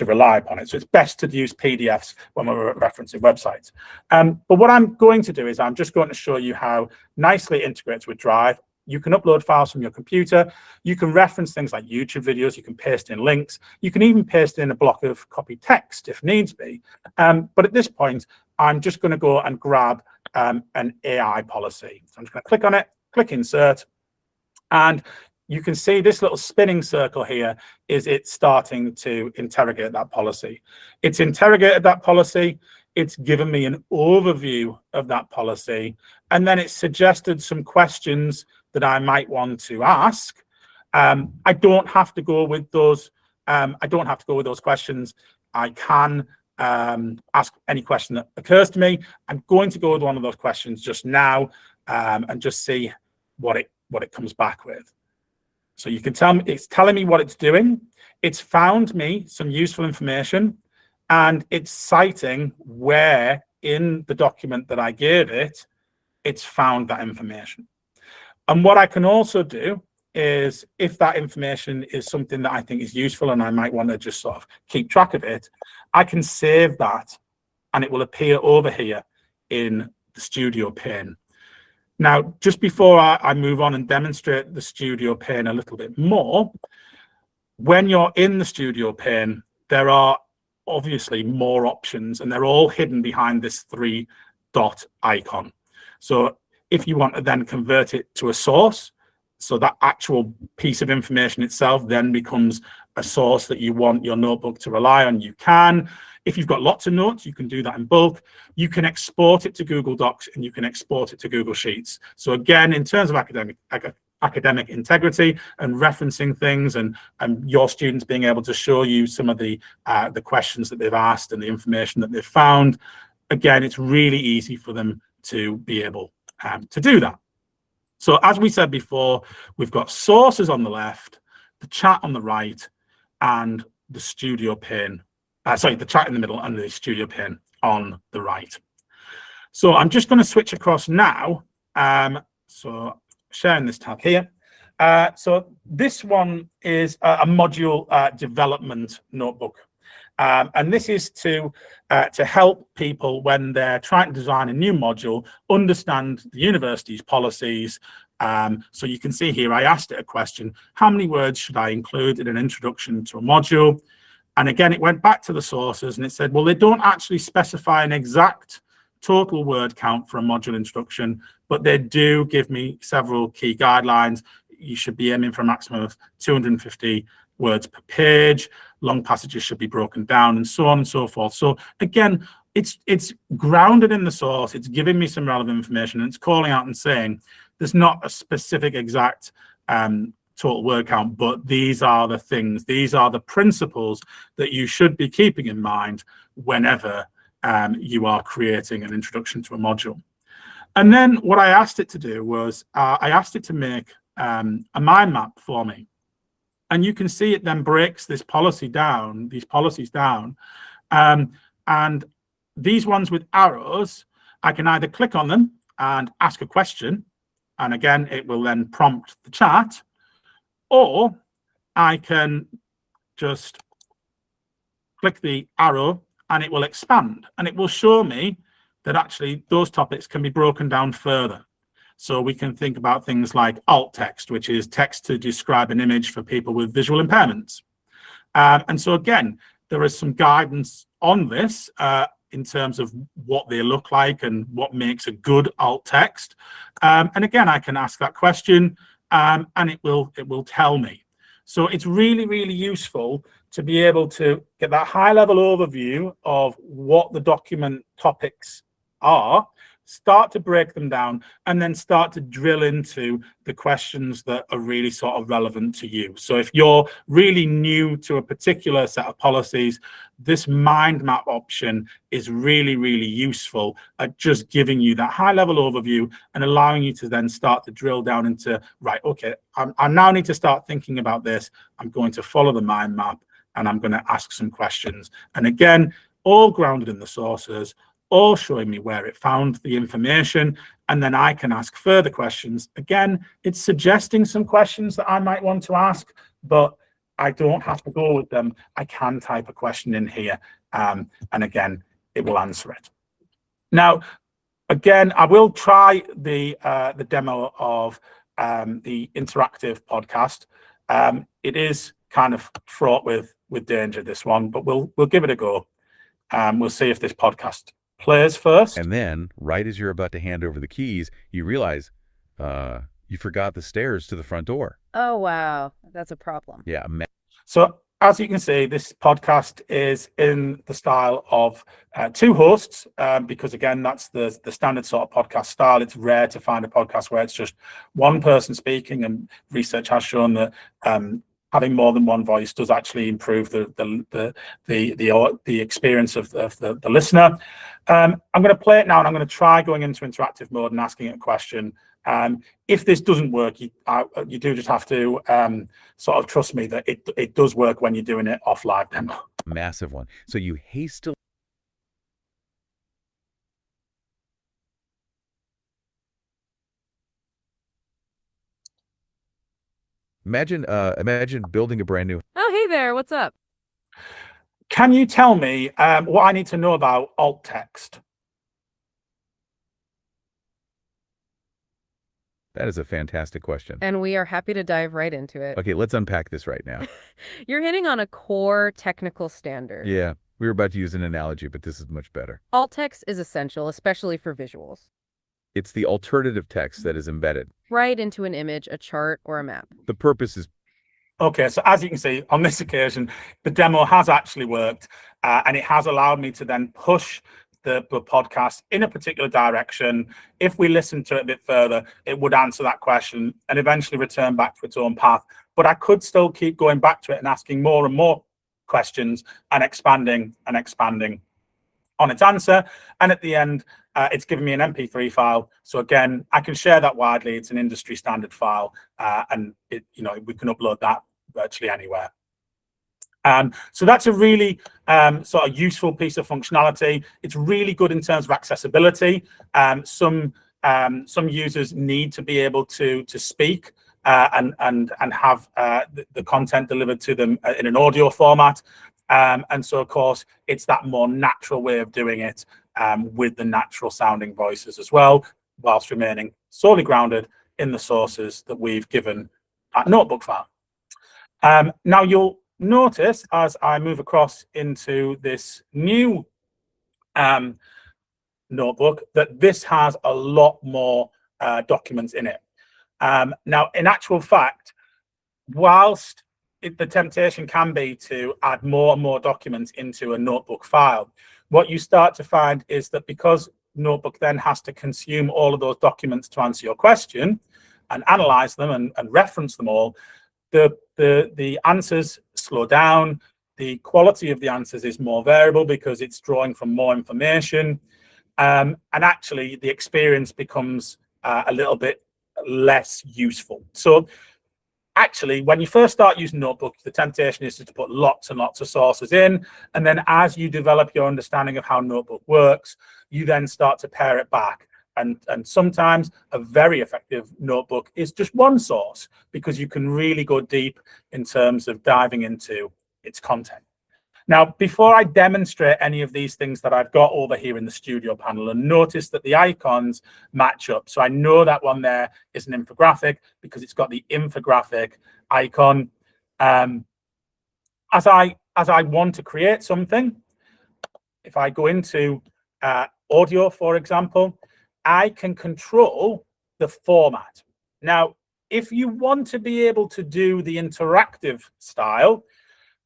rely upon it. So it's best to use PDFs when we're referencing websites. But what I'm going to do is I'm just going to show you how nicely it integrates with Drive. You can upload files from your computer. You can reference things like YouTube videos. You can paste in links. You can even paste in a block of copied text if needs be. But at this point, I'm just going to go and grab an AI policy. So I'm just going to click on it, click insert, and you can see this little spinning circle here is it starting to interrogate that policy. It's interrogated that policy. It's given me an overview of that policy, and then it's suggested some questions that I might want to ask. I don't have to go with those. Questions. I can ask any question that occurs to me. I'm going to go with one of those questions just now and just see what it comes back with. So you can tell me, it's telling me what it's doing. It's found me some useful information, and it's citing where in the document that I gave it, it's found that information. And what I can also do is, if that information is something that I think is useful and I might want to just sort of keep track of it, I can save that and it will appear over here in the Studio pane. Now, just before I move on and demonstrate the Studio pane a little bit more, when you're in the Studio pane, there are obviously more options, and they're all hidden behind this 3-dot icon. So if you want to then convert it to a source, so that actual piece of information itself then becomes a source that you want your notebook to rely on, you can. If you've got lots of notes, you can do that in bulk. You can export it to Google Docs, and you can export it to Google Sheets. So again, in terms of academic integrity and referencing things, and your students being able to show you some of the questions that they've asked and the information that they've found, again, it's really easy for them to be able to do that. So as we said before, we've got sources on the left, the chat on the right, and the Studio pane. The chat in the middle and the Studio pane on the right. So I'm just going to switch across now. So sharing this tab here. So this one is a module development notebook. And this is to help people when they're trying to design a new module, understand the university's policies. So you can see here, I asked it a question: how many words should I include in an introduction to a module? And again, it went back to the sources and it said, well, they don't actually specify an exact total word count for a module introduction, but they do give me several key guidelines. You should be aiming for a maximum of 250 words per page. Long passages should be broken down, and so on and so forth. So again, it's grounded in the source. It's giving me some relevant information, and it's calling out and saying there's not a specific exact total word count, but these are the things, these are the principles that you should be keeping in mind whenever you are creating an introduction to a module. And then what I asked it to do was I asked it to make a mind map for me. And you can see it then breaks this policy down, these policies down. And these ones with arrows, I can either click on them and ask a question, and again, it will then prompt the chat, or I can just click the arrow and it will expand, and it will show me that actually those topics can be broken down further. So we can think about things like alt text, which is text to describe an image for people with visual impairments. And so again, there is some guidance on this in terms of what they look like and what makes a good alt text. And again, I can ask that question and it will tell me. So it's really, really useful to be able to get that high level overview of what the document topics are, start to break them down, and then start to drill into the questions that are really sort of relevant to you. So if you're really new to a particular set of policies, this mind map option is really, really useful at just giving you that high level overview and allowing you to then start to drill down into, right, okay, I now need to start thinking about this. I'm going to follow the mind map and I'm going to ask some questions. And again, all grounded in the sources, all showing me where it found the information, and then I can ask further questions. Again, it's suggesting some questions that I might want to ask, but I don't have to go with them. I can type a question in here, and again, it will answer it. Now, again, I will try the demo of the interactive podcast. It is kind of fraught with danger, this one, but we'll give it a go. We'll see if this podcast plays first. And then, right as you're about to hand over the keys, you realize you forgot the stairs to the front door. Oh, wow. That's a problem. Yeah. So as you can see, this podcast is in the style of two hosts, because again, that's the standard sort of podcast style. It's rare to find a podcast where it's just one person speaking, and research has shown that having more than one voice does actually improve the experience of the listener. I'm going to play it now, and I'm going to try going into interactive mode and asking it a question. If this doesn't work, you do just have to sort of trust me that it does work when you're doing it off live demo. Massive one. So you hastily imagine building a brand new. Oh, hey there. What's up? Can you tell me what I need to know about alt text? That is a fantastic question. And we are happy to dive right into it. Okay, let's unpack this right now. You're hitting on a core technical standard. Yeah, we were about to use an analogy, but this is much better. Alt text is essential, especially for visuals. It's the alternative text that is embedded right into an image, a chart, or a map. The purpose is... Okay, so as you can see, on this occasion, the demo has actually worked, and it has allowed me to then push the podcast in a particular direction. If we listen to it a bit further, it would answer that question and eventually return back to its own path. But I could still keep going back to it and asking more and more questions and expanding on its answer. And at the end, it's given me an MP3 file. So again, I can share that widely. It's an industry standard file, and we can upload that virtually anywhere. So that's a really sort of useful piece of functionality. It's really good in terms of accessibility. Some users need to be able to speak and have the content delivered to them in an audio format. And so, of course, it's that more natural way of doing it with the natural sounding voices as well, whilst remaining solely grounded in the sources that we've given that notebook file. Now, you'll notice as I move across into this new notebook that this has a lot more documents in it. Now, in actual fact, whilst the temptation can be to add more and more documents into a notebook file, what you start to find is that because Notebook then has to consume all of those documents to answer your question and analyze them and reference them all, the answers slow down. The quality of the answers is more variable because it's drawing from more information, and actually the experience becomes a little bit less useful. So actually, when you first start using Notebook, the temptation is to put lots and lots of sources in, and then as you develop your understanding of how Notebook works, you then start to pare it back. And sometimes a very effective notebook is just one source, because you can really go deep in terms of diving into its content. Now, before I demonstrate any of these things that I've got over here in the studio panel, and notice that the icons match up. So I know that one there is an infographic because it's got the infographic icon. As I want to create something, if I go into audio, for example, I can control the format. Now, if you want to be able to do the interactive style,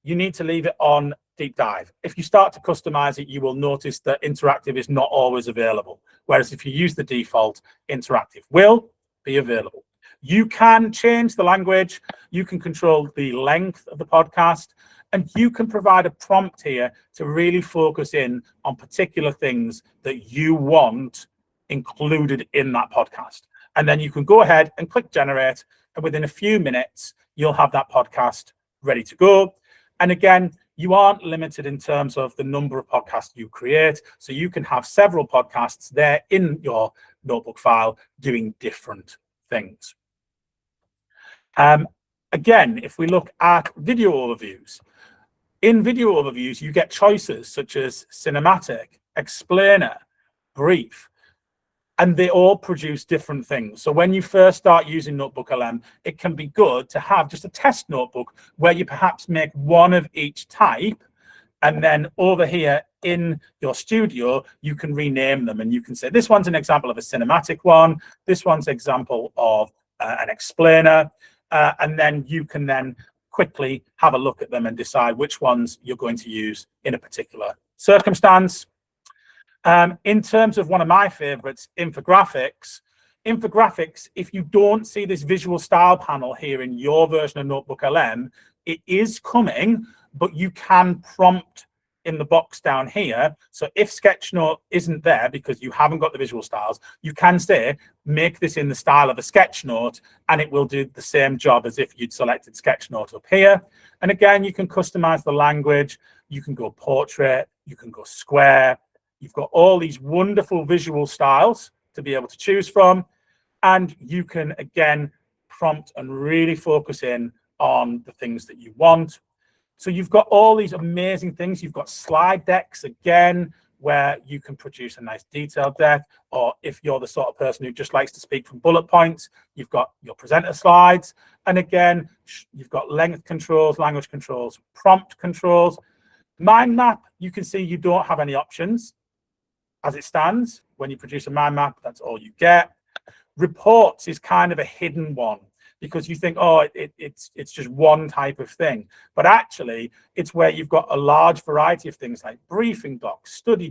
you need to leave it on deep dive. If you start to customize it, you will notice that interactive is not always available. Whereas if you use the default, interactive will be available. You can change the language, you can control the length of the podcast, and you can provide a prompt here to really focus in on particular things that you want included in that podcast. And then you can go ahead and click generate, and within a few minutes, you'll have that podcast ready to go. And again, you aren't limited in terms of the number of podcasts you create. So you can have several podcasts there in your notebook file doing different things. Again, if we look at video overviews, in video overviews, you get choices such as cinematic, explainer, brief, and they all produce different things. So when you first start using NotebookLM, it can be good to have just a test notebook where you perhaps make one of each type, and then over here in your studio, you can rename them, and you can say, this one's an example of a cinematic one, this one's an example of an explainer, and then you can then quickly have a look at them and decide which ones you're going to use in a particular circumstance. In terms of one of my favorites, infographics, if you don't see this visual style panel here in your version of NotebookLM, it is coming, but you can prompt in the box down here. So if Sketchnote isn't there because you haven't got the visual styles, you can say, make this in the style of a Sketchnote, and it will do the same job as if you'd selected Sketchnote up here. And again, you can customize the language. You can go portrait, you can go square. You've got all these wonderful visual styles to be able to choose from. And you can, again, prompt and really focus in on the things that you want. So you've got all these amazing things. You've got slide decks, again, where you can produce a nice detailed deck. Or if you're the sort of person who just likes to speak from bullet points, you've got your presenter slides. And again, you've got length controls, language controls, prompt controls. Mind map, you can see you don't have any options as it stands. When you produce a mind map, that's all you get. Reports is kind of a hidden one, because you think, oh, it's just one type of thing. But actually, it's where you've got a large variety of things like briefing docs, study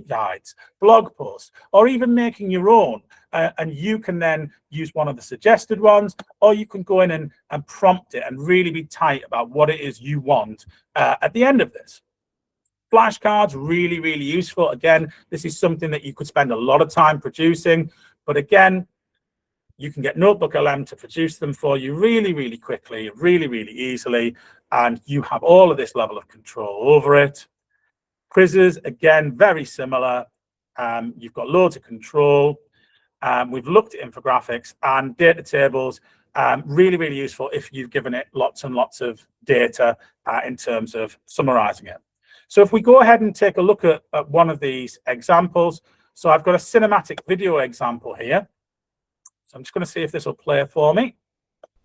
guides, blog posts, or even making your own. And you can then use one of the suggested ones, or you can go in and prompt it and really be tight about what it is you want at the end of this. Flashcards, really, really useful. Again, this is something that you could spend a lot of time producing. But again, you can get NotebookLM to produce them for you really, really quickly, really, really easily. And you have all of this level of control over it. Quizzes, again, very similar. You've got loads of control. We've looked at infographics and data tables. Really, really useful if you've given it lots and lots of data in terms of summarizing it. So if we go ahead and take a look at one of these examples. So I've got a cinematic video example here. So I'm just going to see if this will play for me.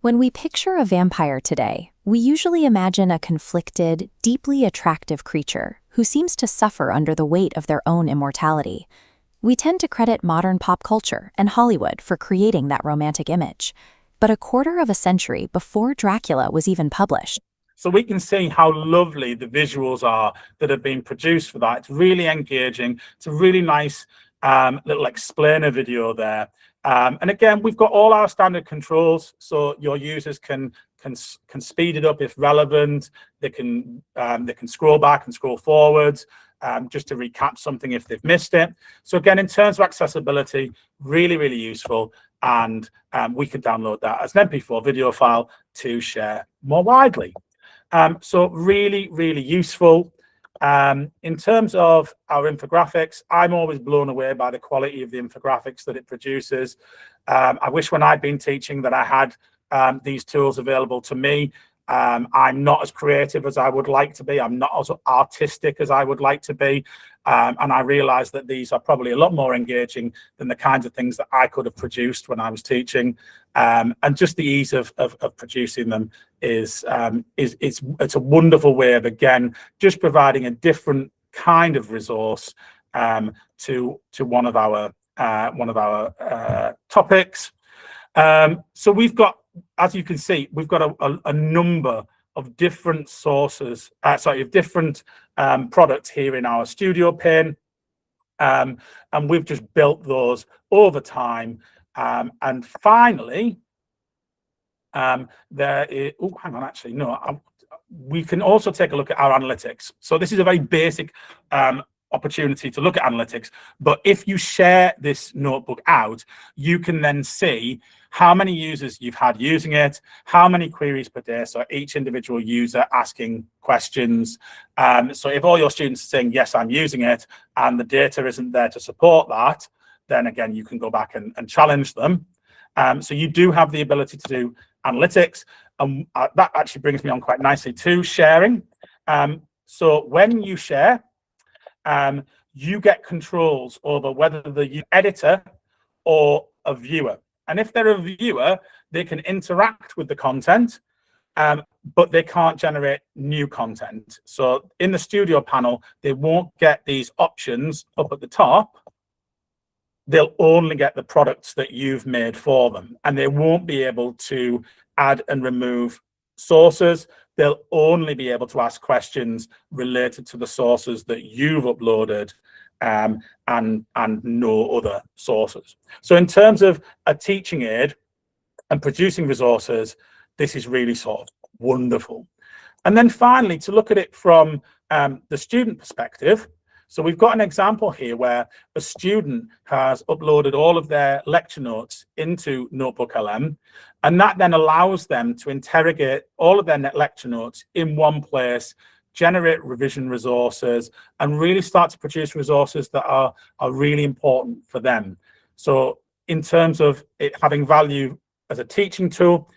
When we picture a vampire today, we usually imagine a conflicted, deeply attractive creature who seems to suffer under the weight of their own immortality. We tend to credit modern pop culture and Hollywood for creating that romantic image. But a quarter of a century before Dracula was even published. So we can see how lovely the visuals are that have been produced for that. It's really engaging. It's a really nice little explainer video there. And again, we've got all our standard controls, so your users can speed it up if relevant. They can scroll back and scroll forwards just to recap something if they've missed it. So again, in terms of accessibility, really, really useful. And we can download that as an MP4 video file to share more widely. So really, really useful. In terms of our infographics, I'm always blown away by the quality of the infographics that it produces. I wish when I'd been teaching that I had these tools available to me. I'm not as creative as I would like to be. I'm not as artistic as I would like to be. And I realize that these are probably a lot more engaging than the kinds of things that I could have produced when I was teaching. And just the ease of producing them it's a wonderful way of, again, just providing a different kind of resource to one of our topics. So we've got, as you can see, we've got a number of different sources, of different products here in our studio pane. And we've just built those over time. And finally, there is, oh, hang on, actually, no, we can also take a look at our analytics. So this is a very basic opportunity to look at analytics. But if you share this notebook out, you can then see how many users you've had using it, how many queries per day, so each individual user asking questions. So if all your students are saying, yes, I'm using it, and the data isn't there to support that, then again, you can go back and challenge them. So you do have the ability to do analytics. That actually brings me on quite nicely to sharing. So when you share, you get controls over whether the editor or a viewer. And if they're a viewer, they can interact with the content. but they can't generate new content. So in the studio panel, they won't get these options up at the top. They'll only get the products that you've made for them, and they won't be able to add and remove sources. They'll only be able to ask questions related to the sources that you've uploaded, and no other sources. So in terms of a teaching aid and producing resources, this is really sort of wonderful. And then finally, to look at it from the student perspective. So we've got an example here where a student has uploaded all of their lecture notes into NotebookLM, and that then allows them to interrogate all of their lecture notes in one place, generate revision resources, and really start to produce resources that are really important for them. So in terms of it having value as a teaching tool,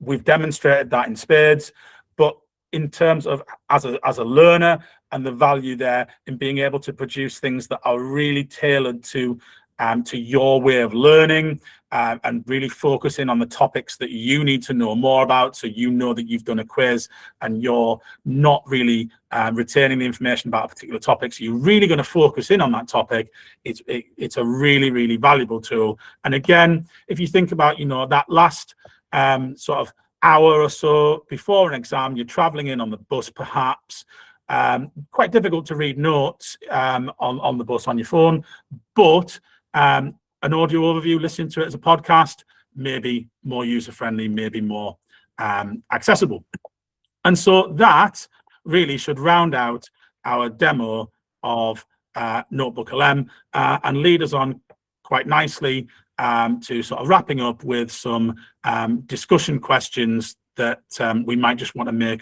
we've demonstrated that in spades, but in terms of as a learner and the value there in being able to produce things that are really tailored to your way of learning, and really focusing on the topics that you need to know more about. So you know that you've done a quiz and you're not really retaining the information about a particular topic. So you're really going to focus in on that topic. It's a really, really valuable tool. And again, if you think about, that last sort of hour or so before an exam, you're traveling in on the bus perhaps, quite difficult to read notes on the bus on your phone, but an audio overview, listening to it as a podcast, maybe more user-friendly, maybe more accessible. And so that really should round out our demo of NotebookLM and lead us on quite nicely to sort of wrapping up with some discussion questions that we might just want to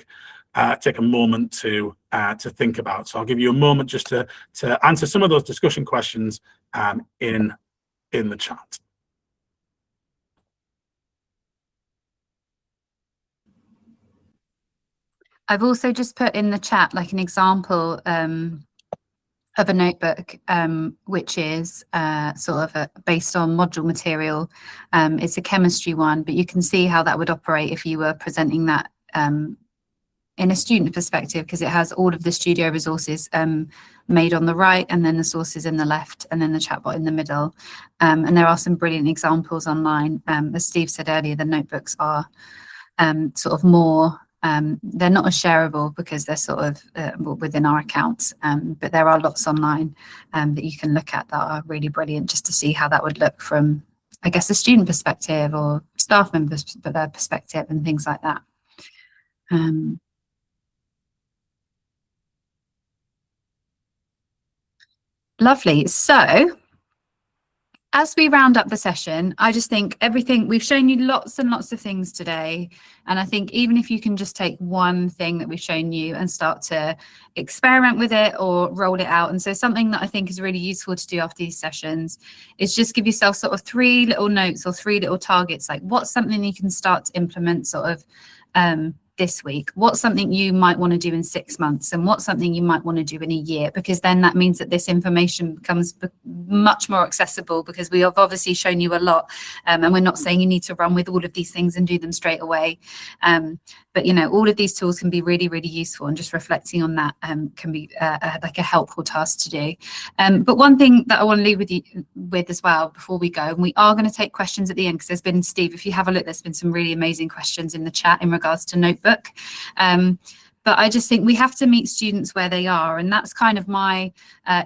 take a moment to think about. So I'll give you a moment just to answer some of those discussion questions in the chat. I've also just put in the chat like an example of a notebook, which is sort of based on module material. It's a chemistry one, but you can see how that would operate if you were presenting that in a student perspective, because it has all of the studio resources made on the right, and then the sources in the left, and then the chatbot in the middle. And there are some brilliant examples online. As Steve said earlier, the notebooks are sort of more, they're not as shareable because they're sort of within our accounts, but there are lots online that you can look at that are really brilliant, just to see how that would look from, I guess, a student perspective or staff members' perspective and things like that. Lovely. So as we round up the session, I just think everything, we've shown you lots and lots of things today. And I think even if you can just take one thing that we've shown you and start to experiment with it or roll it out. And so something that I think is really useful to do after these sessions is just give yourself sort of 3 little notes or 3 little targets, like what's something you can start to implement sort of this week, what's something you might want to do in 6 months, and what's something you might want to do in a year, because then that means that this information becomes much more accessible, because we have obviously shown you a lot, and we're not saying you need to run with all of these things and do them straight away, but all of these tools can be really, really useful, and just reflecting on that can be like a helpful task to do. But one thing that I want to leave with as well before we go, and we are going to take questions at the end, because there's been, Steve, if you have a look, there's been some really amazing questions in the chat in regards to Notebook. But I just think we have to meet students where they are, and that's kind of my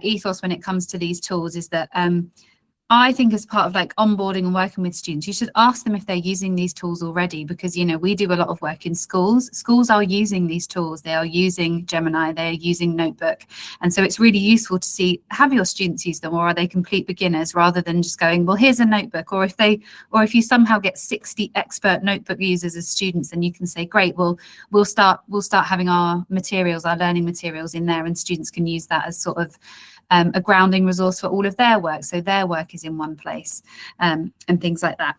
ethos when it comes to these tools, is that I think as part of like onboarding and working with students, you should ask them if they're using these tools already, because, we do a lot of work in schools. Schools are using these tools. They are using Gemini, they're using Notebook. And so it's really useful to see, have your students use them, or are they complete beginners, rather than just going, well, here's a notebook. Or if you somehow get 60 expert Notebook users as students, then you can say, great, well, we'll start having our materials, our learning materials in there, and students can use that as sort of a grounding resource for all of their work, so their work is in one place, and things like that.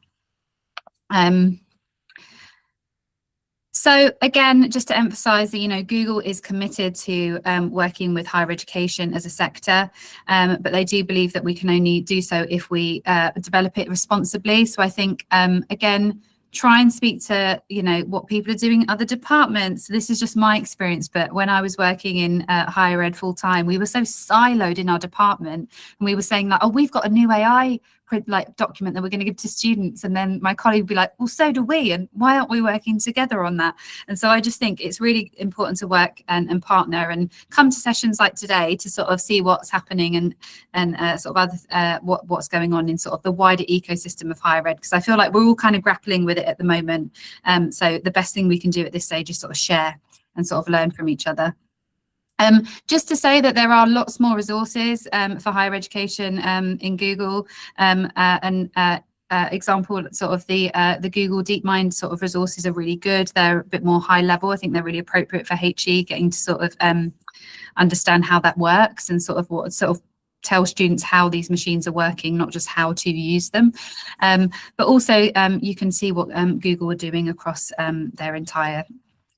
So again, just to emphasize that, Google is committed to working with higher education as a sector, but they do believe that we can only do so if we develop it responsibly. So I think, again, try and speak to, you know, what people are doing in other departments. This is just my experience, but when I was working in higher ed full time, we were so siloed in our department, and we were saying like, oh, we've got a new AI document that we're going to give to students, and then my colleague would be like, well, so do we, and why aren't we working together on that? And so I just think it's really important to work and partner and come to sessions like today to sort of see what's happening and sort of other what's going on in sort of the wider ecosystem of higher ed, because I feel like we're all kind of grappling with it at the moment. So the best thing we can do at this stage is sort of share and sort of learn from each other. Just to say that there are lots more resources for higher education in Google, example sort of the Google DeepMind sort of resources are really good. They're a bit more high level. I think they're really appropriate for HE, getting to sort of understand how that works and sort of what sort of tell students how these machines are working, not just how to use them. But also you can see what Google are doing across their entire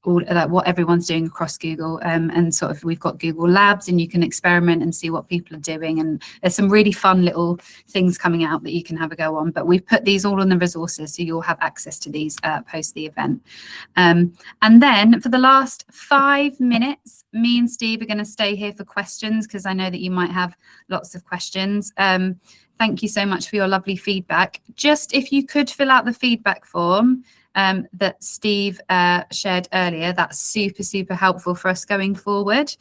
what everyone's doing across Google, and sort of we've got Google Labs, and you can experiment and see what people are doing, and there's some really fun little things coming out that you can have a go on. But we've put these all on the resources, so you'll have access to these post the event. And then for the last 5 minutes, me and Steve are going to stay here for questions, because I know that you might have lots of questions. Thank you so much for your lovely feedback. Just if you could fill out the feedback form that Steve shared earlier, that's super helpful for us going forward.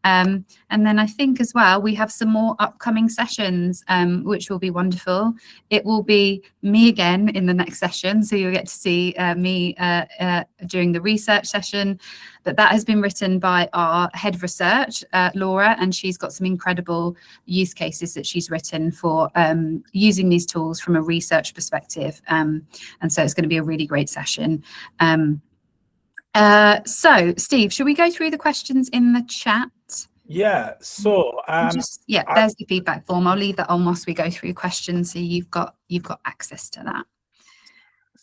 And then I think as well, we have some more upcoming sessions, which will be wonderful. It will be me again in the next session, so you'll get to see me during the research session. But that has been written by our head of research, Laura, and she's got some incredible use cases that she's written for using these tools from a research perspective. And so it's going to be a really great session. So, Steve, should we go through the questions in the chat? Yeah, so there's the feedback form. I'll leave that on whilst we go through questions, so you've got access to that.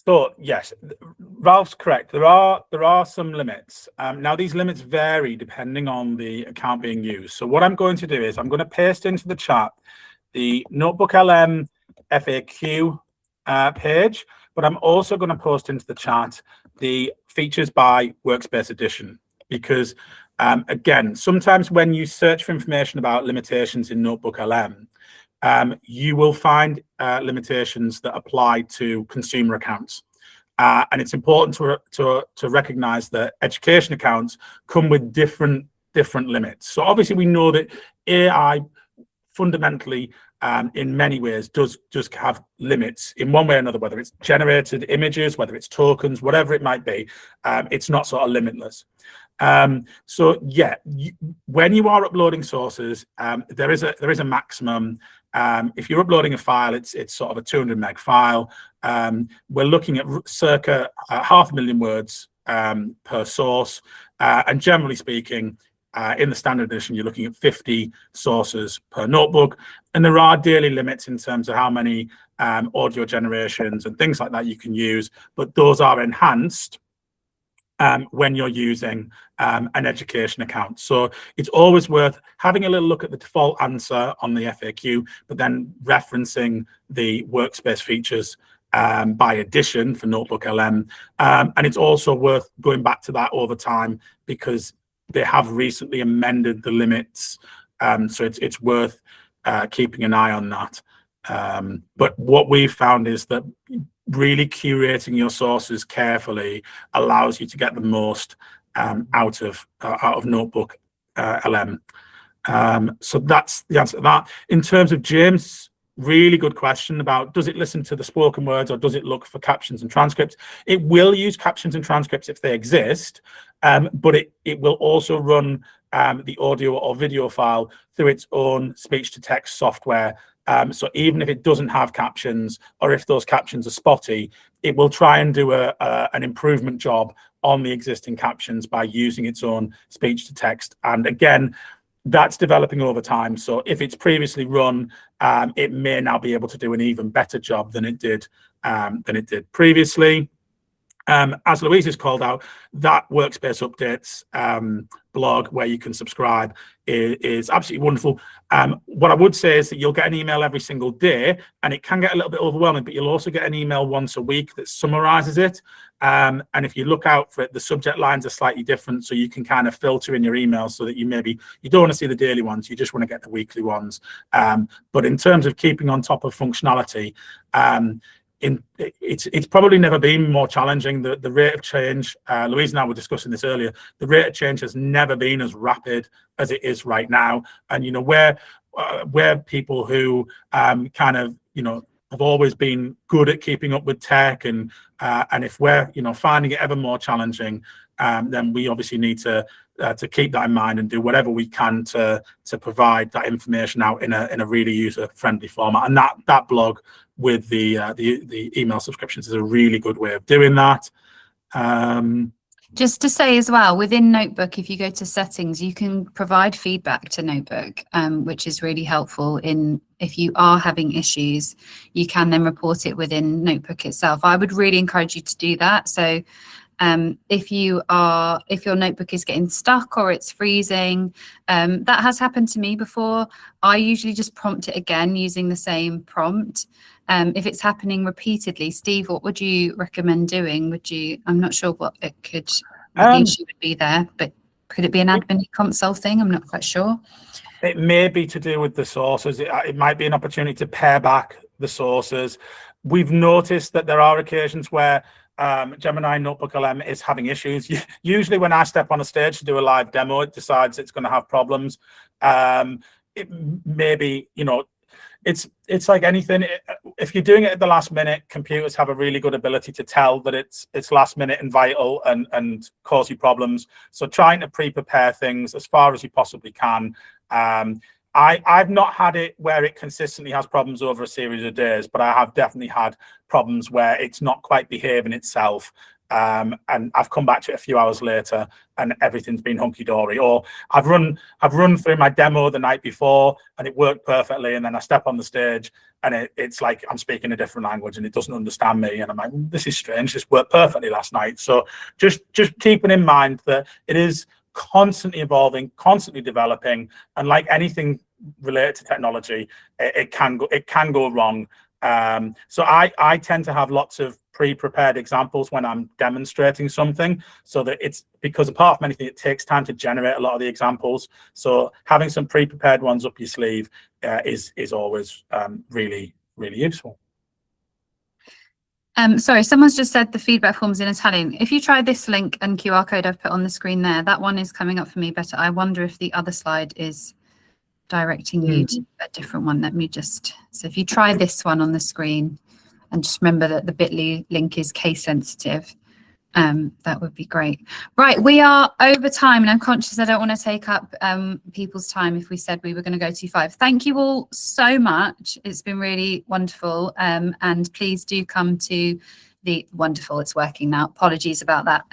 So yes, Ralph's correct. There are some limits. Now these limits vary depending on the account being used. So what I'm going to do is I'm going to paste into the chat the NotebookLM FAQ page, but I'm also going to post into the chat the features by Workspace Edition, because again, sometimes when you search for information about limitations in NotebookLM, you will find limitations that apply to consumer accounts. And it's important to recognize that education accounts come with different limits. So obviously we know that AI fundamentally in many ways does have limits in one way or another, whether it's generated images, whether it's tokens, whatever it might be. It's not sort of limitless. So yeah, when you are uploading sources, there is a maximum. If you're uploading a file, it's sort of a 200 meg file. We're looking at circa 500,000 words per source, and generally speaking, in the standard edition, you're looking at 50 sources per notebook, and there are daily limits in terms of how many audio generations and things like that you can use, but those are enhanced when you're using an education account. So it's always worth having a little look at the default answer on the FAQ, but then referencing the workspace features by edition for NotebookLM. And it's also worth going back to that over time, because they have recently amended the limits. So it's worth keeping an eye on that. But what we've found is that really curating your sources carefully allows you to get the most out of NotebookLM. So that's the answer to that. In terms of James, really good question about, does it listen to the spoken words or does it look for captions and transcripts? It will use captions and transcripts if they exist, but it will also run the audio or video file through its own speech-to-text software. So even if it doesn't have captions, or if those captions are spotty, it will try and do an improvement job on the existing captions by using its own speech-to-text. And again, that's developing over time. So if it's previously run, it may now be able to do an even better job than it did previously. As Louise has called out, that workspace updates blog where you can subscribe is absolutely wonderful. What I would say is that you'll get an email every single day, and it can get a little bit overwhelming, but you'll also get an email once a week that summarizes it. And if you look out for it, the subject lines are slightly different, so you can kind of filter in your emails so that you don't want to see the daily ones, you just want to get the weekly ones. But in terms of keeping on top of functionality, it's probably never been more challenging. The rate of change, Louise and I were discussing this earlier, the rate of change has never been as rapid as it is right now. And we're people who kind of have always been good at keeping up with tech, and if we're finding it ever more challenging, then we obviously need to keep that in mind and do whatever we can to provide that information out in a really user-friendly format. And that blog with the email subscriptions is a really good way of doing that. Just to say as well, within Notebook, if you go to settings, you can provide feedback to Notebook, which is really helpful if you are having issues, you can then report it within Notebook itself. I would really encourage you to do that. So if your notebook is getting stuck or it's freezing, that has happened to me before. I usually just prompt it again using the same prompt. If it's happening repeatedly, Steve, what would you recommend doing? I'm not sure what the issue would be there, but could it be an admin console thing? I'm not quite sure. It may be to do with the sources. It might be an opportunity to pare back the sources. We've noticed that there are occasions where Gemini NotebookLM is having issues. Usually when I step on a stage to do a live demo, it decides it's going to have problems. It maybe, it's like anything. If you're doing it at the last minute, computers have a really good ability to tell that it's last minute and vital and cause you problems. So trying to pre-prepare things as far as you possibly can. I've not had it where it consistently has problems over a series of days, but I have definitely had problems where it's not quite behaving itself. And I've come back to it a few hours later and everything's been hunky-dory. Or I've run through my demo the night before and it worked perfectly, and then I step on the stage and it's like I'm speaking a different language and it doesn't understand me, and I'm like, this is strange, this worked perfectly last night. So just keeping in mind that it is constantly evolving, constantly developing, and like anything related to technology, it can go wrong. So I tend to have lots of pre-prepared examples when I'm demonstrating something, so that it's, because apart from anything, it takes time to generate a lot of the examples. So having some pre-prepared ones up your sleeve is always really, really useful. Sorry, someone's just said the feedback form's in Italian. If you try this link and QR code I've put on the screen there, that one is coming up for me better. I wonder if the other slide is directing you to a different one. Let me just, so if you try this one on the screen, and just remember that the bit.ly link is case sensitive, that would be great. Right, we are over time, and I'm conscious I don't want to take up people's time if we said we were going to go to 5. Thank you all so much. It's been really wonderful, and please do come to the wonderful, it's working now, apologies about that.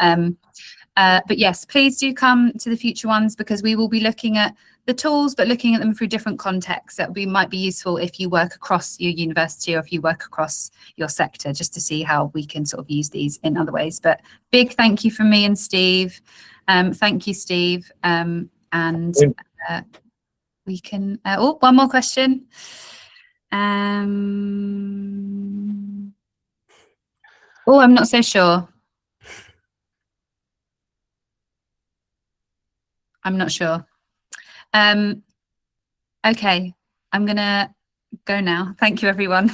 But yes, please do come to the future ones, because we will be looking at the tools, but looking at them through different contexts. That might be useful if you work across your university or if you work across your sector, just to see how we can sort of use these in other ways. But big thank you from me and Steve. Thank you, Steve. And we can, oh, one more question. Oh, I'm not so sure. I'm not sure. Okay, I'm gonna go now. Thank you, everyone.